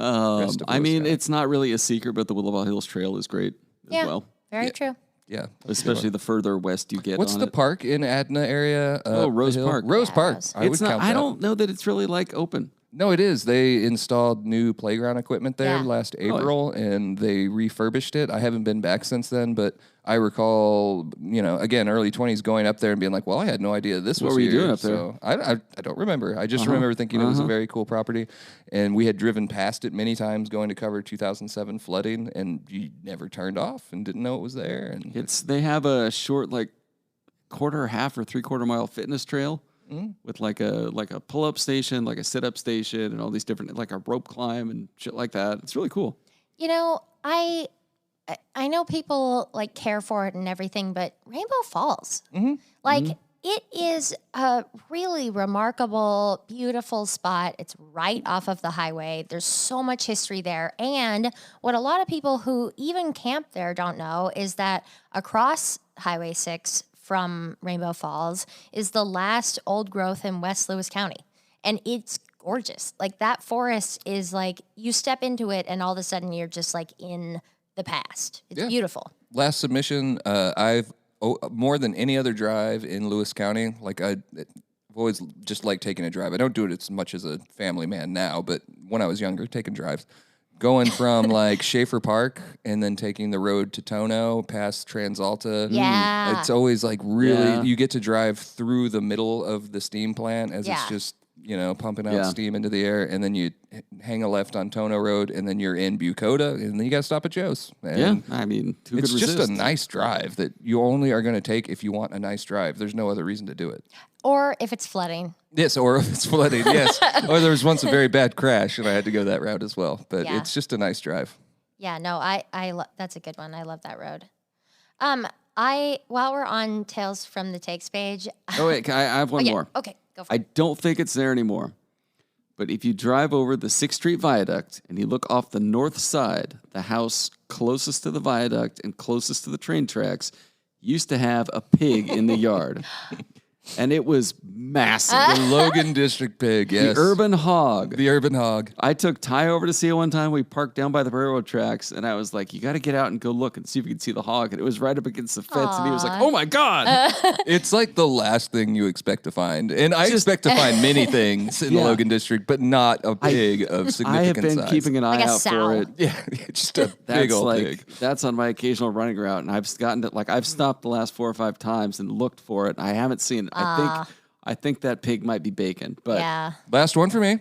I mean, it's not really a secret, but the Willowball Hills Trail is great as well. Very true. Yeah. Especially the further west you get What's on the it. park in Adna area? Rose the hill? Park. Rose Yeah, Park. Rose. I would It's not. count I that. don't know that it's really like open. No, it is. They installed new playground equipment there Yeah. last April, and they refurbished it. I haven't been back since then, but I recall, again, early 20s going up there and being like, well, I had no idea this was were you here. doing up there? So I don't remember. I just remember thinking it was a very cool property, and we had driven past it many times going to cover 2007 flooding, and you never turned off and didn't know it was there. And They have a short, like, quarter, half, or 3/4 mile fitness trail with like a pull up station, like a sit up station, and all these different, like a rope climb and shit like that. It's really cool. I know people like care for it and everything, but Rainbow Falls, it is a really remarkable, beautiful spot. It's right off of the highway. There's so much history there. And what a lot of people who even camp there don't know is that across Highway 6 from Rainbow Falls is the last old growth in West Lewis County. And it's gorgeous. Like, that forest is like, you step into it and all of a sudden you're just like in the past. It's beautiful. last submission, I've more than any other drive in Lewis County. Like always just liked taking a drive. I don't do it as much as a family man now, but when I was younger, taking drives. Going from like Schaefer Park and then taking the road to Tono past TransAlta. Yeah. It's always like really, Yeah. you get to drive through the middle of the steam plant as Yeah. it's just, pumping out Yeah. steam into the air. And then you hang a left on Tono Road and then you're in Bucota and then you got to stop at Joe's. And Yeah, I mean, who it's could just resist? a nice drive that you only are going to take if you want a nice drive. There's no other reason to do it. Or if it's flooding. Yes, or if it's flooding, yes. Or there was once a very bad crash, and I had to go that route as well. But Yeah. it's just a nice drive. Yeah, no, that's a good one. I love that road. While we're on Tales from the Takes page, Oh, wait, I have one yeah, more. okay, go for I it. don't think it's there anymore. But if you drive over the 6th Street Viaduct and you look off the north side, the house closest to the viaduct and closest to the train tracks used to have a pig in the yard. And it was massive. The Logan District Pig, yes. The urban hog. The urban hog. I took Ty over to see it one time. We parked down by the railroad tracks, and I was like, you got to get out and go look and see if you can see the hog. And it was right up against the fence, and he was like, oh, my God. It's like the last thing you expect to find. And I expect to find many things in the Yeah. Logan District, but not a pig of significant I have been size. keeping an eye Like a out sow. for it. Yeah, just a That's big old like pig. that's on my occasional running route, and I've gotten to, like I've stopped the last 4 or 5 times and looked for it. I haven't seen it. I think that pig might be bacon, but Yeah. Last one for me.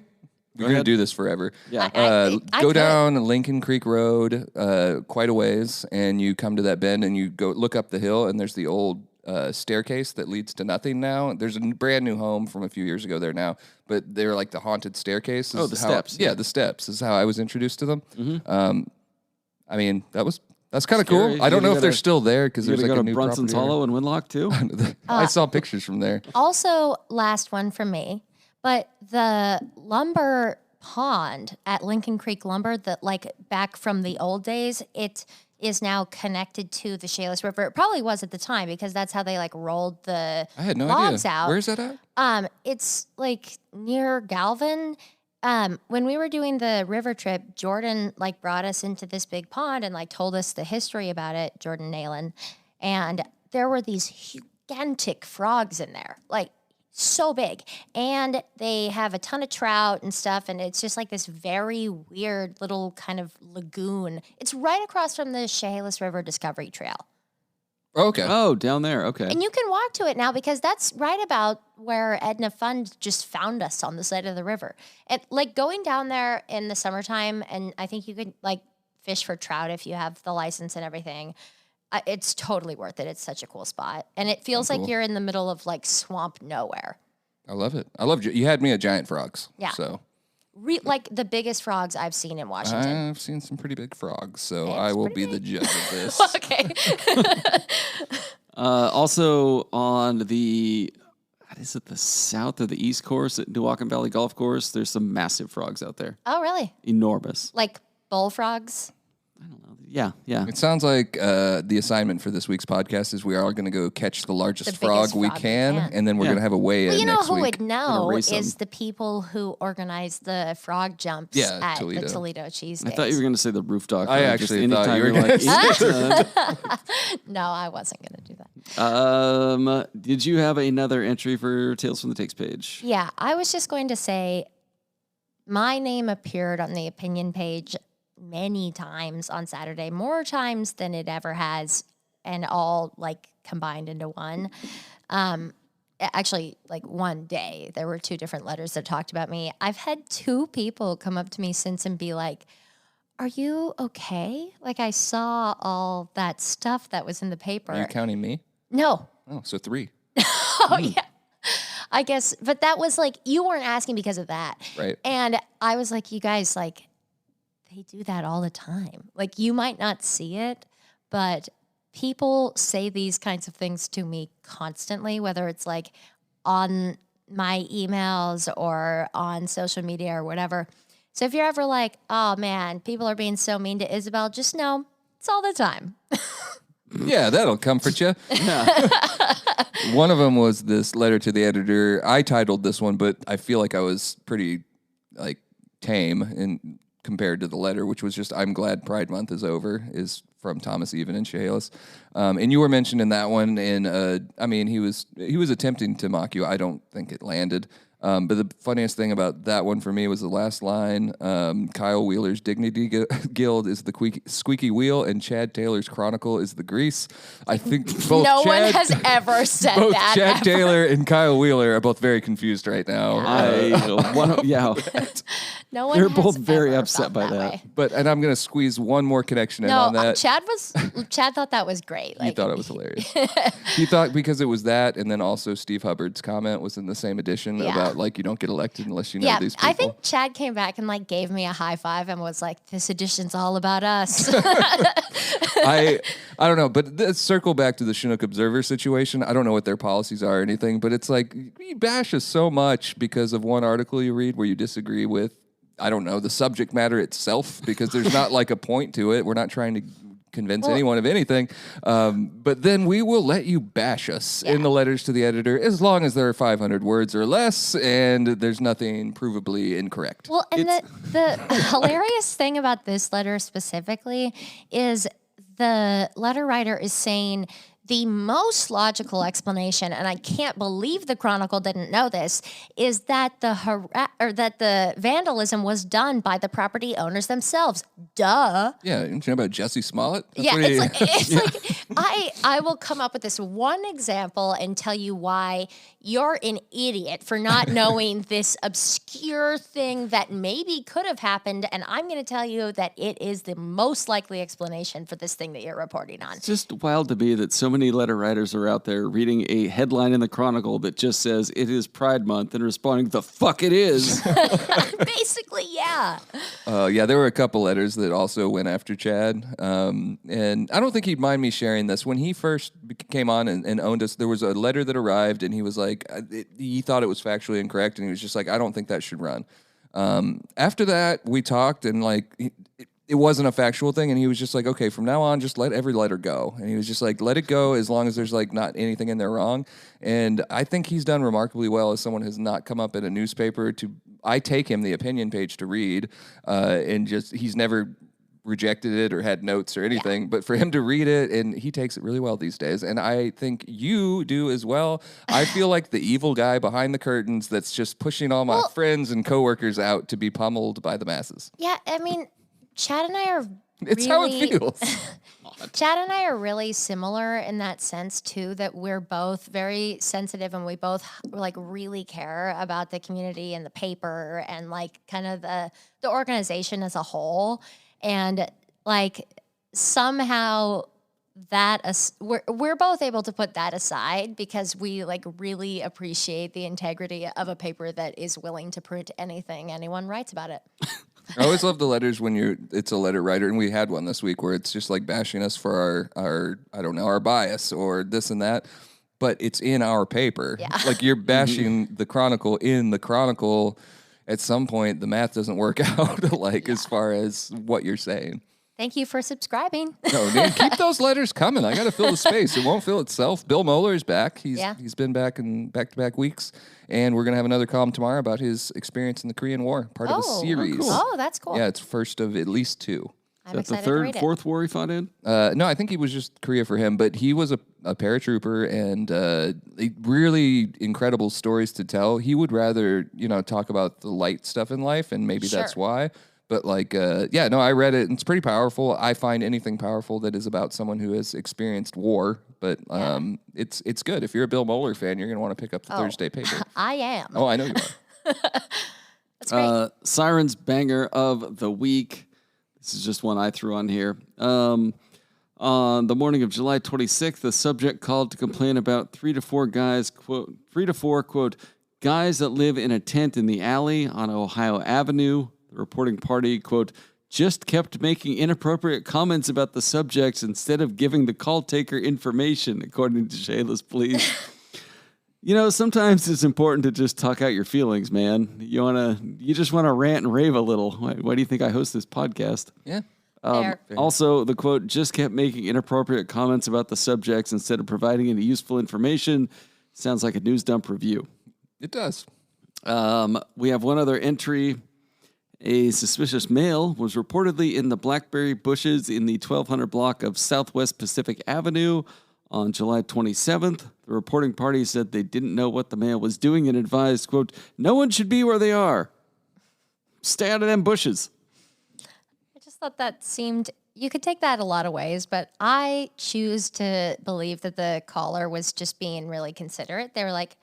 We're going to ahead. do this forever. Yeah. I Go could. down Lincoln Creek Road quite a ways, and you come to that bend, and you go look up the hill, and there's the old staircase that leads to nothing now. There's a brand new home from a few years ago there now, but they're like the haunted staircase. Oh, is the how- steps, Yeah, yeah. the steps is how I was introduced to them. Mm-hmm. I mean, that's kind of Scary. cool. I don't You know if gotta- they're still there because you're there's gonna like go a to new Brunson's property Hollow and Winlock too. I saw pictures from there. Also, last one from me, but the lumber pond at Lincoln Creek Lumber, that like back from the old days, it is now connected to the Chehalis River. It probably was at the time because that's how they like rolled the I had no logs idea. out. Where's that at? It's like near Galvin. When we were doing the river trip, Jordan like brought us into this big pond and like told us the history about it, Jordan Nalen. And there were these gigantic frogs in there, like so big. And they have a ton of trout and stuff. And it's just like this very weird little kind of lagoon. It's right across from the Chehalis River Discovery Trail. Okay. Oh, down there. Okay. And you can walk to it now because that's right about where Edna Fund just found us on the side of the river. And like going down there in the summertime, and I think you could like fish for trout if you have the license and everything. It's totally worth it. It's such a cool spot. And it feels like Cool. you're in the middle of like swamp nowhere. I love it. I love you had me at giant frogs. Yeah. So Like the biggest frogs I've seen in Washington. I've seen some pretty big frogs, so Yeah, I it's will pretty be the judge of this. Okay. Also on the, what is it, the south or the east course at Newaukum Valley Golf Course, there's some massive frogs out there. Oh, really? Enormous. Like bullfrogs? Yeah, yeah. It sounds like the assignment for this week's podcast is we are going to go catch the largest The biggest frog we frog we can, can. and then we're Yeah. going to have a weigh-in Well, you know next who week. would know race is 'em. the people who organize the frog jumps Yeah, at Toledo. the Toledo Cheese I Days. thot you were going to say the roof doctor. I actually thought you were gonna like, No, I wasn't going to do that. did you have another entry for Tales from the Takes page? Yeah, I was just going to say my name appeared on the opinion page many times on Saturday, more times than it ever has, and all like combined into one. Actually, like one day, there were 2 different letters that talked about me. I've had 2 people come up to me since and be like, "Are you okay? Like, I saw all that stuff that was in the paper." Are you counting me? No. Oh, so 3. Oh, yeah. I guess, but that was like, you weren't asking because of that. Right. And I was like, you guys, like, they do that all the time. Like, you might not see it, but people say these kinds of things to me constantly, whether it's like on my emails or on social media or whatever. So if you're ever like, oh man, people are being so mean to Isabel, just know it's all the time. Yeah, that'll comfort you. One of them was this letter to the editor. I titled this one, but I feel like I was pretty like tame and compared to the letter, which was just "I'm glad Pride Month is over," is from Thomas Even in Chehalis. And you were mentioned in that one, and I mean, he was attempting to mock you. I don't think it landed. But the funniest thing about that one for me was the last line. Kyle Wheeler's Dignity Guild is the squeaky wheel, and Chad Taylor's Chronicle is the grease. I think both no one has ever said both that. Chad ever. Taylor and Kyle Wheeler are both very confused right now. No one. They're has both very ever upset felt by that. that. way. And I'm going to squeeze one more connection in No, on that. Chad thought that was great. He thought it was hilarious. He thought because it was that, and then also Steve Hubbard's comment was in the same edition about like you don't get elected unless you know these people. I think Chad came back and like gave me a high five and was like, "This edition's all about us." I don't know, but let's circle back to the Chinook Observer situation. I don't know what their policies are or anything, but it's like you bash us so much because of one article you read where you disagree with, I don't know, the subject matter itself, because there's not like a point to it. We're not trying to convince anyone of anything. But then we will let you bash us in the letters to the editor as long as there are 500 words or less and there's nothing provably incorrect. Well, and the hilarious thing about this letter specifically is the letter writer is saying the most logical explanation, and I can't believe the Chronicle didn't know this, is that the vandalism was done by the property owners themselves. Duh. Yeah, you know about Jesse Smollett? It's like I will come up with this one example and tell you why you're an idiot for not knowing this obscure thing that maybe could have happened, and I'm going to tell you that it is the most likely explanation for this thing that you're reporting on. It's just wild to me that so many letter writers are out there reading a headline in the Chronicle that just says it is Pride Month and responding, "The fuck it is." Basically, yeah. Yeah, there were a couple letters that also went after Chad. And I don't think he'd mind me sharing this. When he first came on and owned us, there was a letter that arrived and he was like, he thought it was factually incorrect. And he was just like, I don't think that should run. After that, we talked and like, it wasn't a factual thing. And he was just like, okay, from now on, just let every letter go. And he was just like, let it go as long as there's like not anything in there wrong. And I think he's done remarkably well as someone who's not come up in a newspaper I take him the opinion page to read, and just, he's never rejected it or had notes or anything, but for him to read it, and he takes it really well these days. And I think you do as well. I feel like the evil guy behind the curtains that's just pushing all my friends and coworkers out to be pummeled by the masses. Yeah, I mean, Chad and I are It's how it feels. Chad and I are really similar in that sense too, that we're both very sensitive and we both like really care about the community and the paper and like kind of the organization as a whole. And like somehow we're both able to put that aside because we like really appreciate the integrity of a paper that is willing to print anything anyone writes about it. I always love the letters when it's a letter writer, and we had one this week where it's just like bashing us for our I don't know, our bias or this and that, but it's in our paper. Yeah. Like you're bashing the Chronicle in the Chronicle. At some point, the math doesn't work out as far as what you're saying. Thank you for subscribing. No, man, keep those letters coming. I got to fill the space. It won't fill itself. Bill Moeller is back. He's been back in back-to-back weeks. And we're going to have another column tomorrow about his experience in the Korean War, part of a series. cool. Oh, that's cool. Yeah, it's first of at least two. I'm Is that the excited to read third, it. fourth war he fought in? No, I think he was just Korea for him, but he was a paratrooper and really incredible stories to tell. He would rather, talk about the light stuff in life, and maybe that's why. But I read it, and it's pretty powerful. I find anything powerful that is about someone who has experienced war, but it's good. If you're a Bill Moeller fan, you're going to want to pick up the Thursday paper. I am. Oh, I know you are. That's great. Siren's banger of the week. This is just one I threw on here. On the morning of July 26th, the subject called to complain about 3 to 4 guys, quote, 3 to 4, quote, guys that live in a tent in the alley on Ohio Avenue. The reporting party, quote, just kept making inappropriate comments about the subjects instead of giving the call taker information, according to Chehalis Police. Sometimes it's important to just talk out your feelings, man. You just want to rant and rave a little. Why do you think I host this podcast? Yeah. Fair. Also, the quote, just kept making inappropriate comments about the subjects instead of providing any useful information. Sounds like a news dump review. It does. We have one other entry, A suspicious male was reportedly in the blackberry bushes in the 1200 block of Southwest Pacific Avenue on July 27th. The reporting party said they didn't know what the male was doing and advised, quote, "No one should be where they are. Stay out of them bushes." I just thought that seemed, you could take that a lot of ways, but I choose to believe that the caller was just being really considerate. They were like,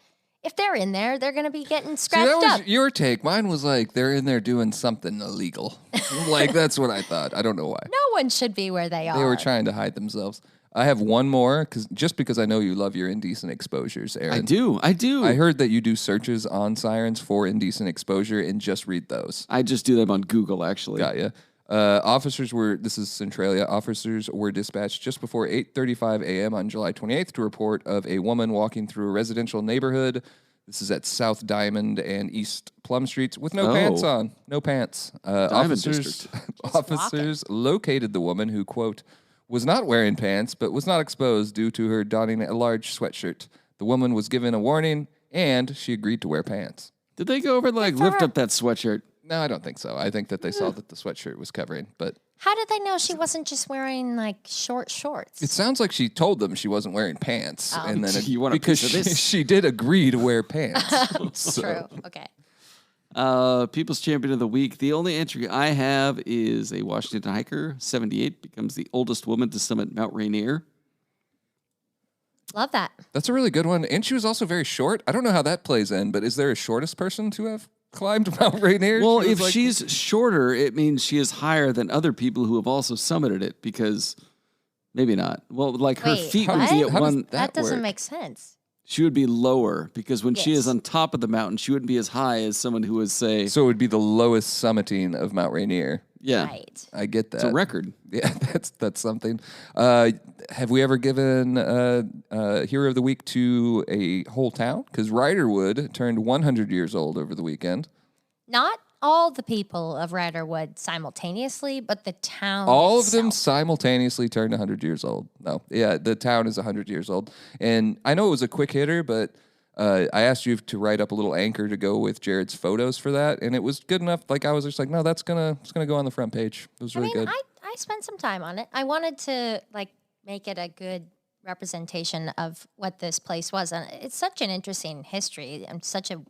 if they're in there, they're going to be getting See, scratched that up. was your take. Mine was like, they're in there doing something illegal. Like, that's what I thought. I don't know why. No one should be where they are. They were trying to hide themselves. I have one more, because I know you love your indecent exposures, Aaron. I do. I heard that you do searches on sirens for indecent exposure and just read those. I just do them on Google, actually. Got ya. This is Centralia, officers were dispatched just before 8:35 a.m. on July 28th to report of a woman walking through a residential neighborhood. This is at South Diamond and East Plum Streets with no pants on. No pants. Officers located the woman who, quote, was not wearing pants but was not exposed due to her donning a large sweatshirt. The woman was given a warning and she agreed to wear pants. Did they go over and, like, lift up that sweatshirt? No, I don't think so. I think that they saw that the sweatshirt was covering, but... How did they know she wasn't just wearing, like, short shorts? It sounds like she told them she wasn't wearing pants. And then You want a because piece of this? she did agree to wear pants. True. Okay. People's Champion of the Week. The only entry I have is a Washington hiker, 78, becomes the oldest woman to summit Mount Rainier. Love that. That's a really good one. And she was also very short. I don't know how that plays in, but is there a shortest person to have climbed Mount Rainier? Well, if she's shorter, it means she is higher than other people who have also summited it, because maybe not. Well, like her Wait, feet would what? be at How does one. That doesn't work? make sense. She would be lower, because when she is Yes. on top of the mountain, she wouldn't be as high as someone who is, say, So it would be the lowest summiting of Mount Rainier. yeah, Right. I get that. it's a record. Yeah, that's something. Have we ever given Hero of the Week to a whole town? Because Riderwood turned 100 years old over the weekend. Not all the people of Riderwood simultaneously, but the town All of them itself. simultaneously turned 100 years old. No, yeah, the town is 100 years old. And I know it was a quick hitter, but I asked you to write up a little anchor to go with Jared's photos for that, and it was good enough. Like, I was just like, no, it's gonna go on the front page. It was really good. I spent some time on it. I wanted to, like, make it a good representation of what this place was. And it's such an interesting history and such a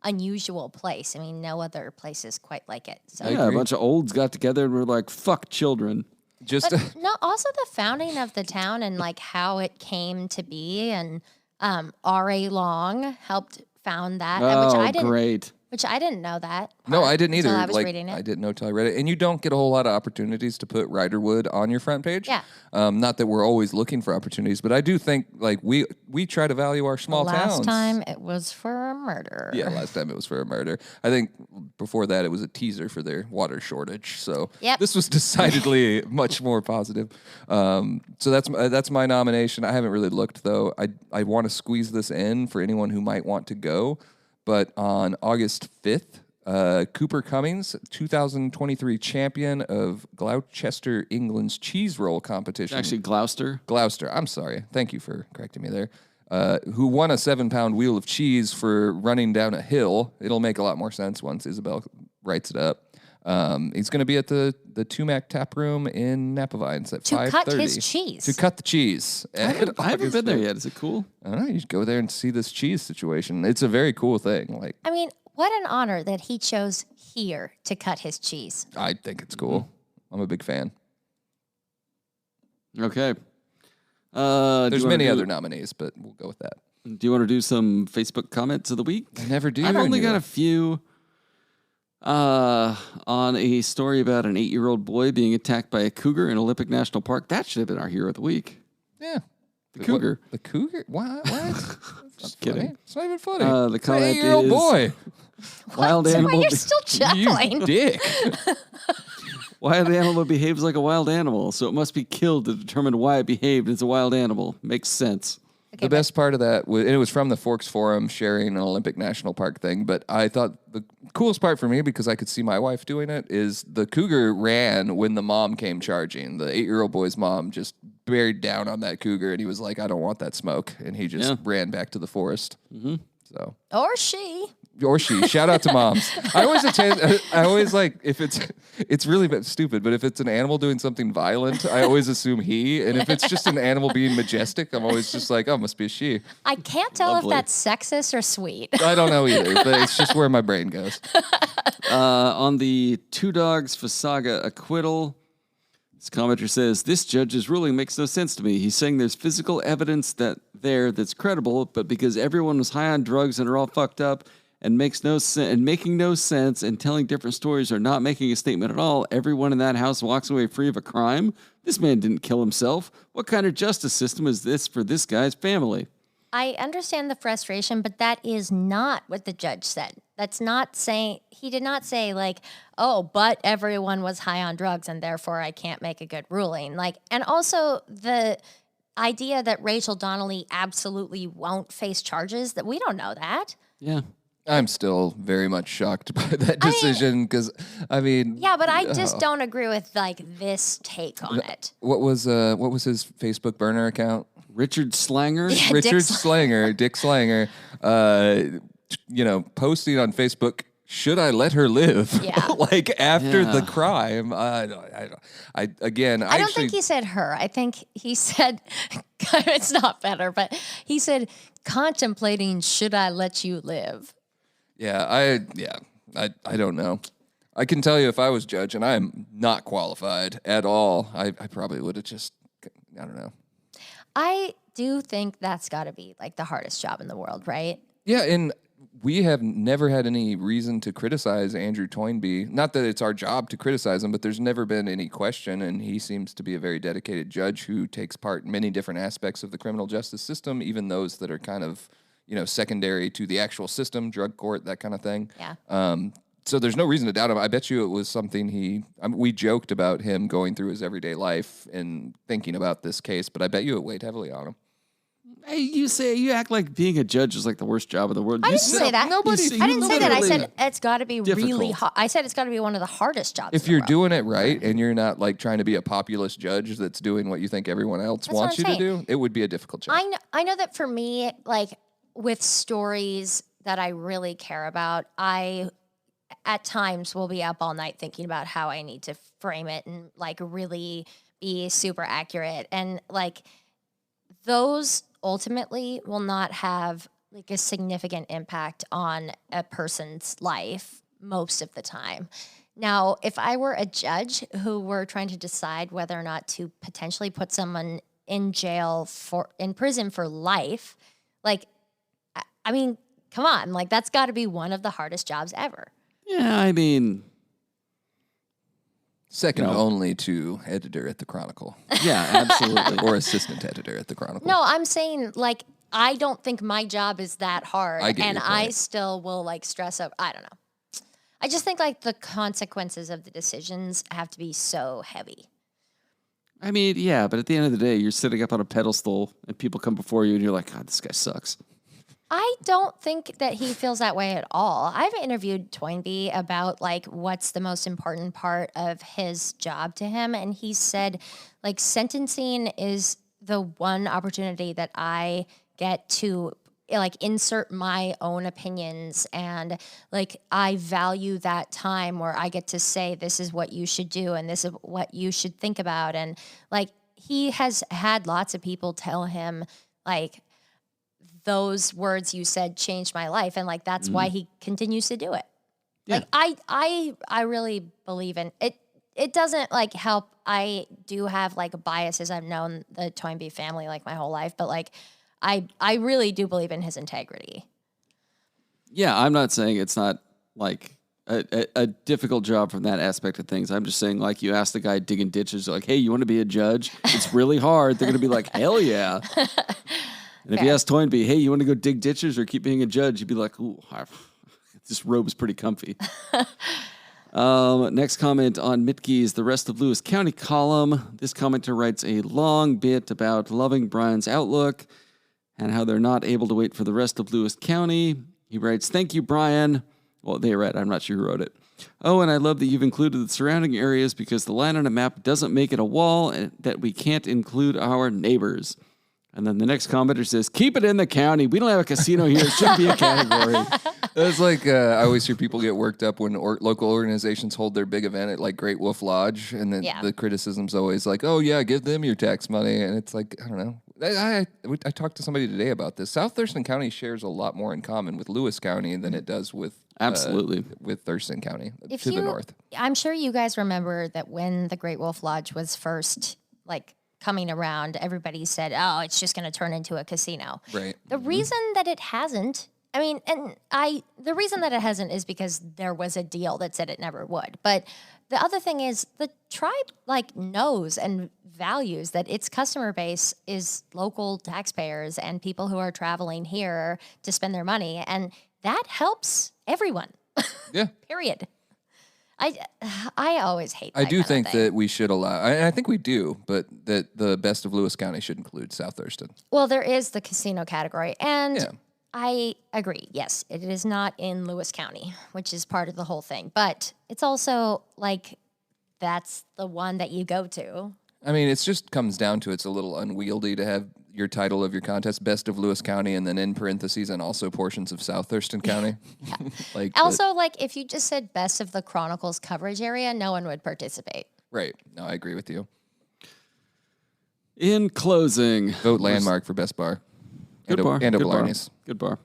unusual place. I mean, no other place is quite like it. So. Yeah, a bunch of olds got together and were like, "Fuck children." Just But no, also the founding of the town and like how it came to be, and R.A. Long helped found that, Great. which I didn't know that. no, part I didn't either. until I was Like, reading it. I didn't know till I read it. And you don't get a whole lot of opportunities to put Riderwood on your front page. Yeah. Not that we're always looking for opportunities, but I do think like we try to value our small Last towns. time it was for a murder. Yeah, last time it was for a murder. I think before that it was a teaser for their water shortage. So Yep. this was decidedly much more positive. So that's my nomination. I haven't really looked though. I want to squeeze this in for anyone who might want to go. But on August 5th, Cooper Cummings, 2023 champion of Gloucester, England's cheese roll competition. Actually, Gloucester. Gloucester. I'm sorry. Thank you for correcting me there. Who won a 7-pound wheel of cheese for running down a hill. It'll make a lot more sense once Isabel writes it up. He's going to be at the Tumac Tap Room in Napa Vines at 5:30. To cut his cheese. To cut the cheese. I haven't been there yet. Is it cool? I don't know. You should go there and see this cheese situation. It's a very cool thing. Like, I mean, what an honor that he chose here to cut his cheese. I think it's cool. I'm a big fan. Okay. There's many other nominees, but we'll go with that. Do you want to do some Facebook comments of the week? I never do. I've only anymore. got a few. On a story about an 8-year-old boy being attacked by a cougar in Olympic National Park. That should have been our hero of the week. Yeah. The cougar. The cougar? What? Just kidding. It's not even funny. The It's an comment 8-year-old is- boy. Wild Why animal. you're still chuckling? You dick. Wild animal behaves like a wild animal, so it must be killed to determine why it behaved as a wild animal. Makes sense. The best part of that was, and it was from the Forks Forum sharing an Olympic National Park thing, but I thought the coolest part for me, because I could see my wife doing it, is the cougar ran when the mom came charging. The 8-year-old boy's mom just buried down on that cougar, and he was like, I don't want that smoke. And he just ran back to the forest. Mm-hmm. So, Or she. Or she. Shout out to moms. I always like, if it's really stupid, but if it's an animal doing something violent, I always assume he. And if it's just an animal being majestic, I'm always just like, oh, it must be a she. I can't tell Lovely. if that's sexist or sweet. I don't know either, but it's just where my brain goes. On the Two Dogs Fasaga acquittal, this commenter says, this judge's ruling makes no sense to me. He's saying there's physical evidence that's credible, but because everyone was high on drugs and are all fucked up and making no sense and telling different stories or not making a statement at all, everyone in that house walks away free of a crime? This man didn't kill himself. What kind of justice system is this for this guy's family? I understand the frustration, but that is not what the judge said. That's not saying, he did not say like, oh, but everyone was high on drugs and therefore I can't make a good ruling. Like, and also the idea that Rachel Donnelly absolutely won't face charges, that we don't know that. Yeah. I'm still very much shocked by that decision because, Yeah, but I just don't agree with like this take on it. What was his Facebook burner account? Richard Slanger? Yeah, Richard Slanger, Dick Slanger, posting on Facebook, should I let her live? Yeah. Like after Yeah. the crime. I don't think he said her. I think he said, it's not better, but he said, contemplating, should I let you live? I don't know. I can tell you if I was judge, and I'm not qualified at all, I probably would have just, I don't know. I do think that's got to be like the hardest job in the world, right? Yeah, and we have never had any reason to criticize Andrew Toynbee. Not that it's our job to criticize him, but there's never been any question, and he seems to be a very dedicated judge who takes part in many different aspects of the criminal justice system, even those that are kind of, secondary to the actual system, drug court, that kind of thing. Yeah. So there's no reason to doubt him. I bet you it was something we joked about him going through his everyday life and thinking about this case, but I bet you it weighed heavily on him. Hey, you act like being a judge is like the worst job in the world. I didn't say that. I didn't say that. I said it's got to be really difficult. hard. I said it's got to be one of the hardest jobs. If in the you're world. doing it right and you're not like trying to be a populist judge that's doing what you think everyone else That's wants you what I'm to do, it would be a difficult job. I know that for me, like with stories that I really care about, I at times will be up all night thinking about how I need to frame it and like really be super accurate. And like those ultimately will not have like a significant impact on a person's life most of the time. Now, if I were a judge who were trying to decide whether or not to potentially put someone in prison for life, like, I mean, come on, like that's got to be one of the hardest jobs ever. Yeah, I mean, Second only to editor at the Chronicle. yeah, absolutely. Or assistant editor at the Chronicle. No, I'm saying like I don't think my job is that hard, I get and your point. I still will like stress out. I don't know. I just think like the consequences of the decisions have to be so heavy. I mean, yeah, but at the end of the day, you're sitting up on a pedestal and people come before you and you're like, God, this guy sucks. I don't think that he feels that way at all. I've interviewed Toynbee about like what's the most important part of his job to him, and he said like sentencing is the one opportunity that I get to like insert my own opinions, and like I value that time where I get to say this is what you should do and this is what you should think about. And like he has had lots of people tell him like those words you said changed my life, and like that's why he continues to do it. Yeah. Like I really believe in it. It doesn't like help. I do have like biases. I've known the Toynbee family like my whole life, but like I really do believe in his integrity. Yeah, I'm not saying it's not like a difficult job from that aspect of things. I'm just saying, like, you ask the guy digging ditches, like, hey, you want to be a judge? It's really hard. They're going to be like, hell yeah. And if you ask Toynbee, hey, you want to go dig ditches or keep being a judge? You'd be like, ooh, this robe is pretty comfy. Next comment on Mitke's The Rest of Lewis County column. This commenter writes a long bit about loving Brian's outlook and how they're not able to wait for the rest of Lewis County. He writes, thank you, Brian. Well, they read. I'm not sure who wrote it. Oh, and I love that you've included the surrounding areas because the line on a map doesn't make it a wall and that we can't include our neighbors. And then the next commenter says, keep it in the county. We don't have a casino here. It shouldn't be a category. It's like I always hear people get worked up when local organizations hold their big event at like Great Wolf Lodge, and then the criticism's always like, "Oh yeah, give them your tax money," and it's like I don't know. I talked to somebody today about this. South Thurston County shares a lot more in common with Lewis County than it does with absolutely with Thurston County the north. I'm sure you guys remember that when the Great Wolf Lodge was first like coming around, everybody said, "Oh, it's just going to turn into a casino." Right. The reason that it hasn't, the reason that it hasn't is because there was a deal that said it never would. But the other thing is the tribe like knows and values that its customer base is local taxpayers and people who are traveling here to spend their money, and that helps everyone. Yeah. Period. I always hate that. I do think that we should allow, and I think we do, but that the best of Lewis County should include South Thurston. Well, there is the casino category, and I agree. Yes, it is not in Lewis County, which is part of the whole thing, but it's also like that's the one that you go to. I mean, it just comes down to it's a little unwieldy to have your title of your contest, Best of Lewis County, and then in parentheses, and also portions of South Thurston County. Like if you just said Best of the Chronicle's coverage area, no one would participate. Right. No, I agree with you. In closing, vote Landmark for Best Bar. Good bar. And Good bar. Blarney's. Good bar.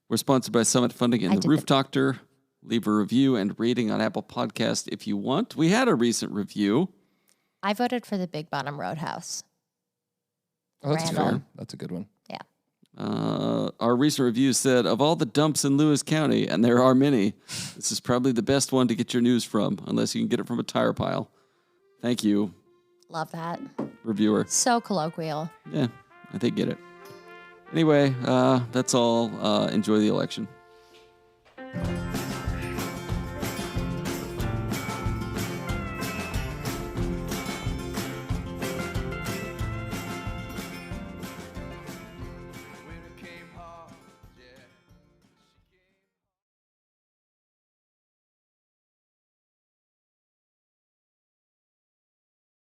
We're sponsored by Summit Funding and The Roof Doctor. Leave a review and rating on Apple Podcast if you want. We had a recent review. I voted for the Big Bottom Roadhouse. Oh, that's fair. That's a good one. Yeah. Our recent review said, of all the dumps in Lewis County, and there are many, this is probably the best one to get your news from, unless you can get it from a tire pile. Thank you. Love that. Reviewer. So colloquial. Yeah, I think get it. Anyway, that's all. Enjoy the election.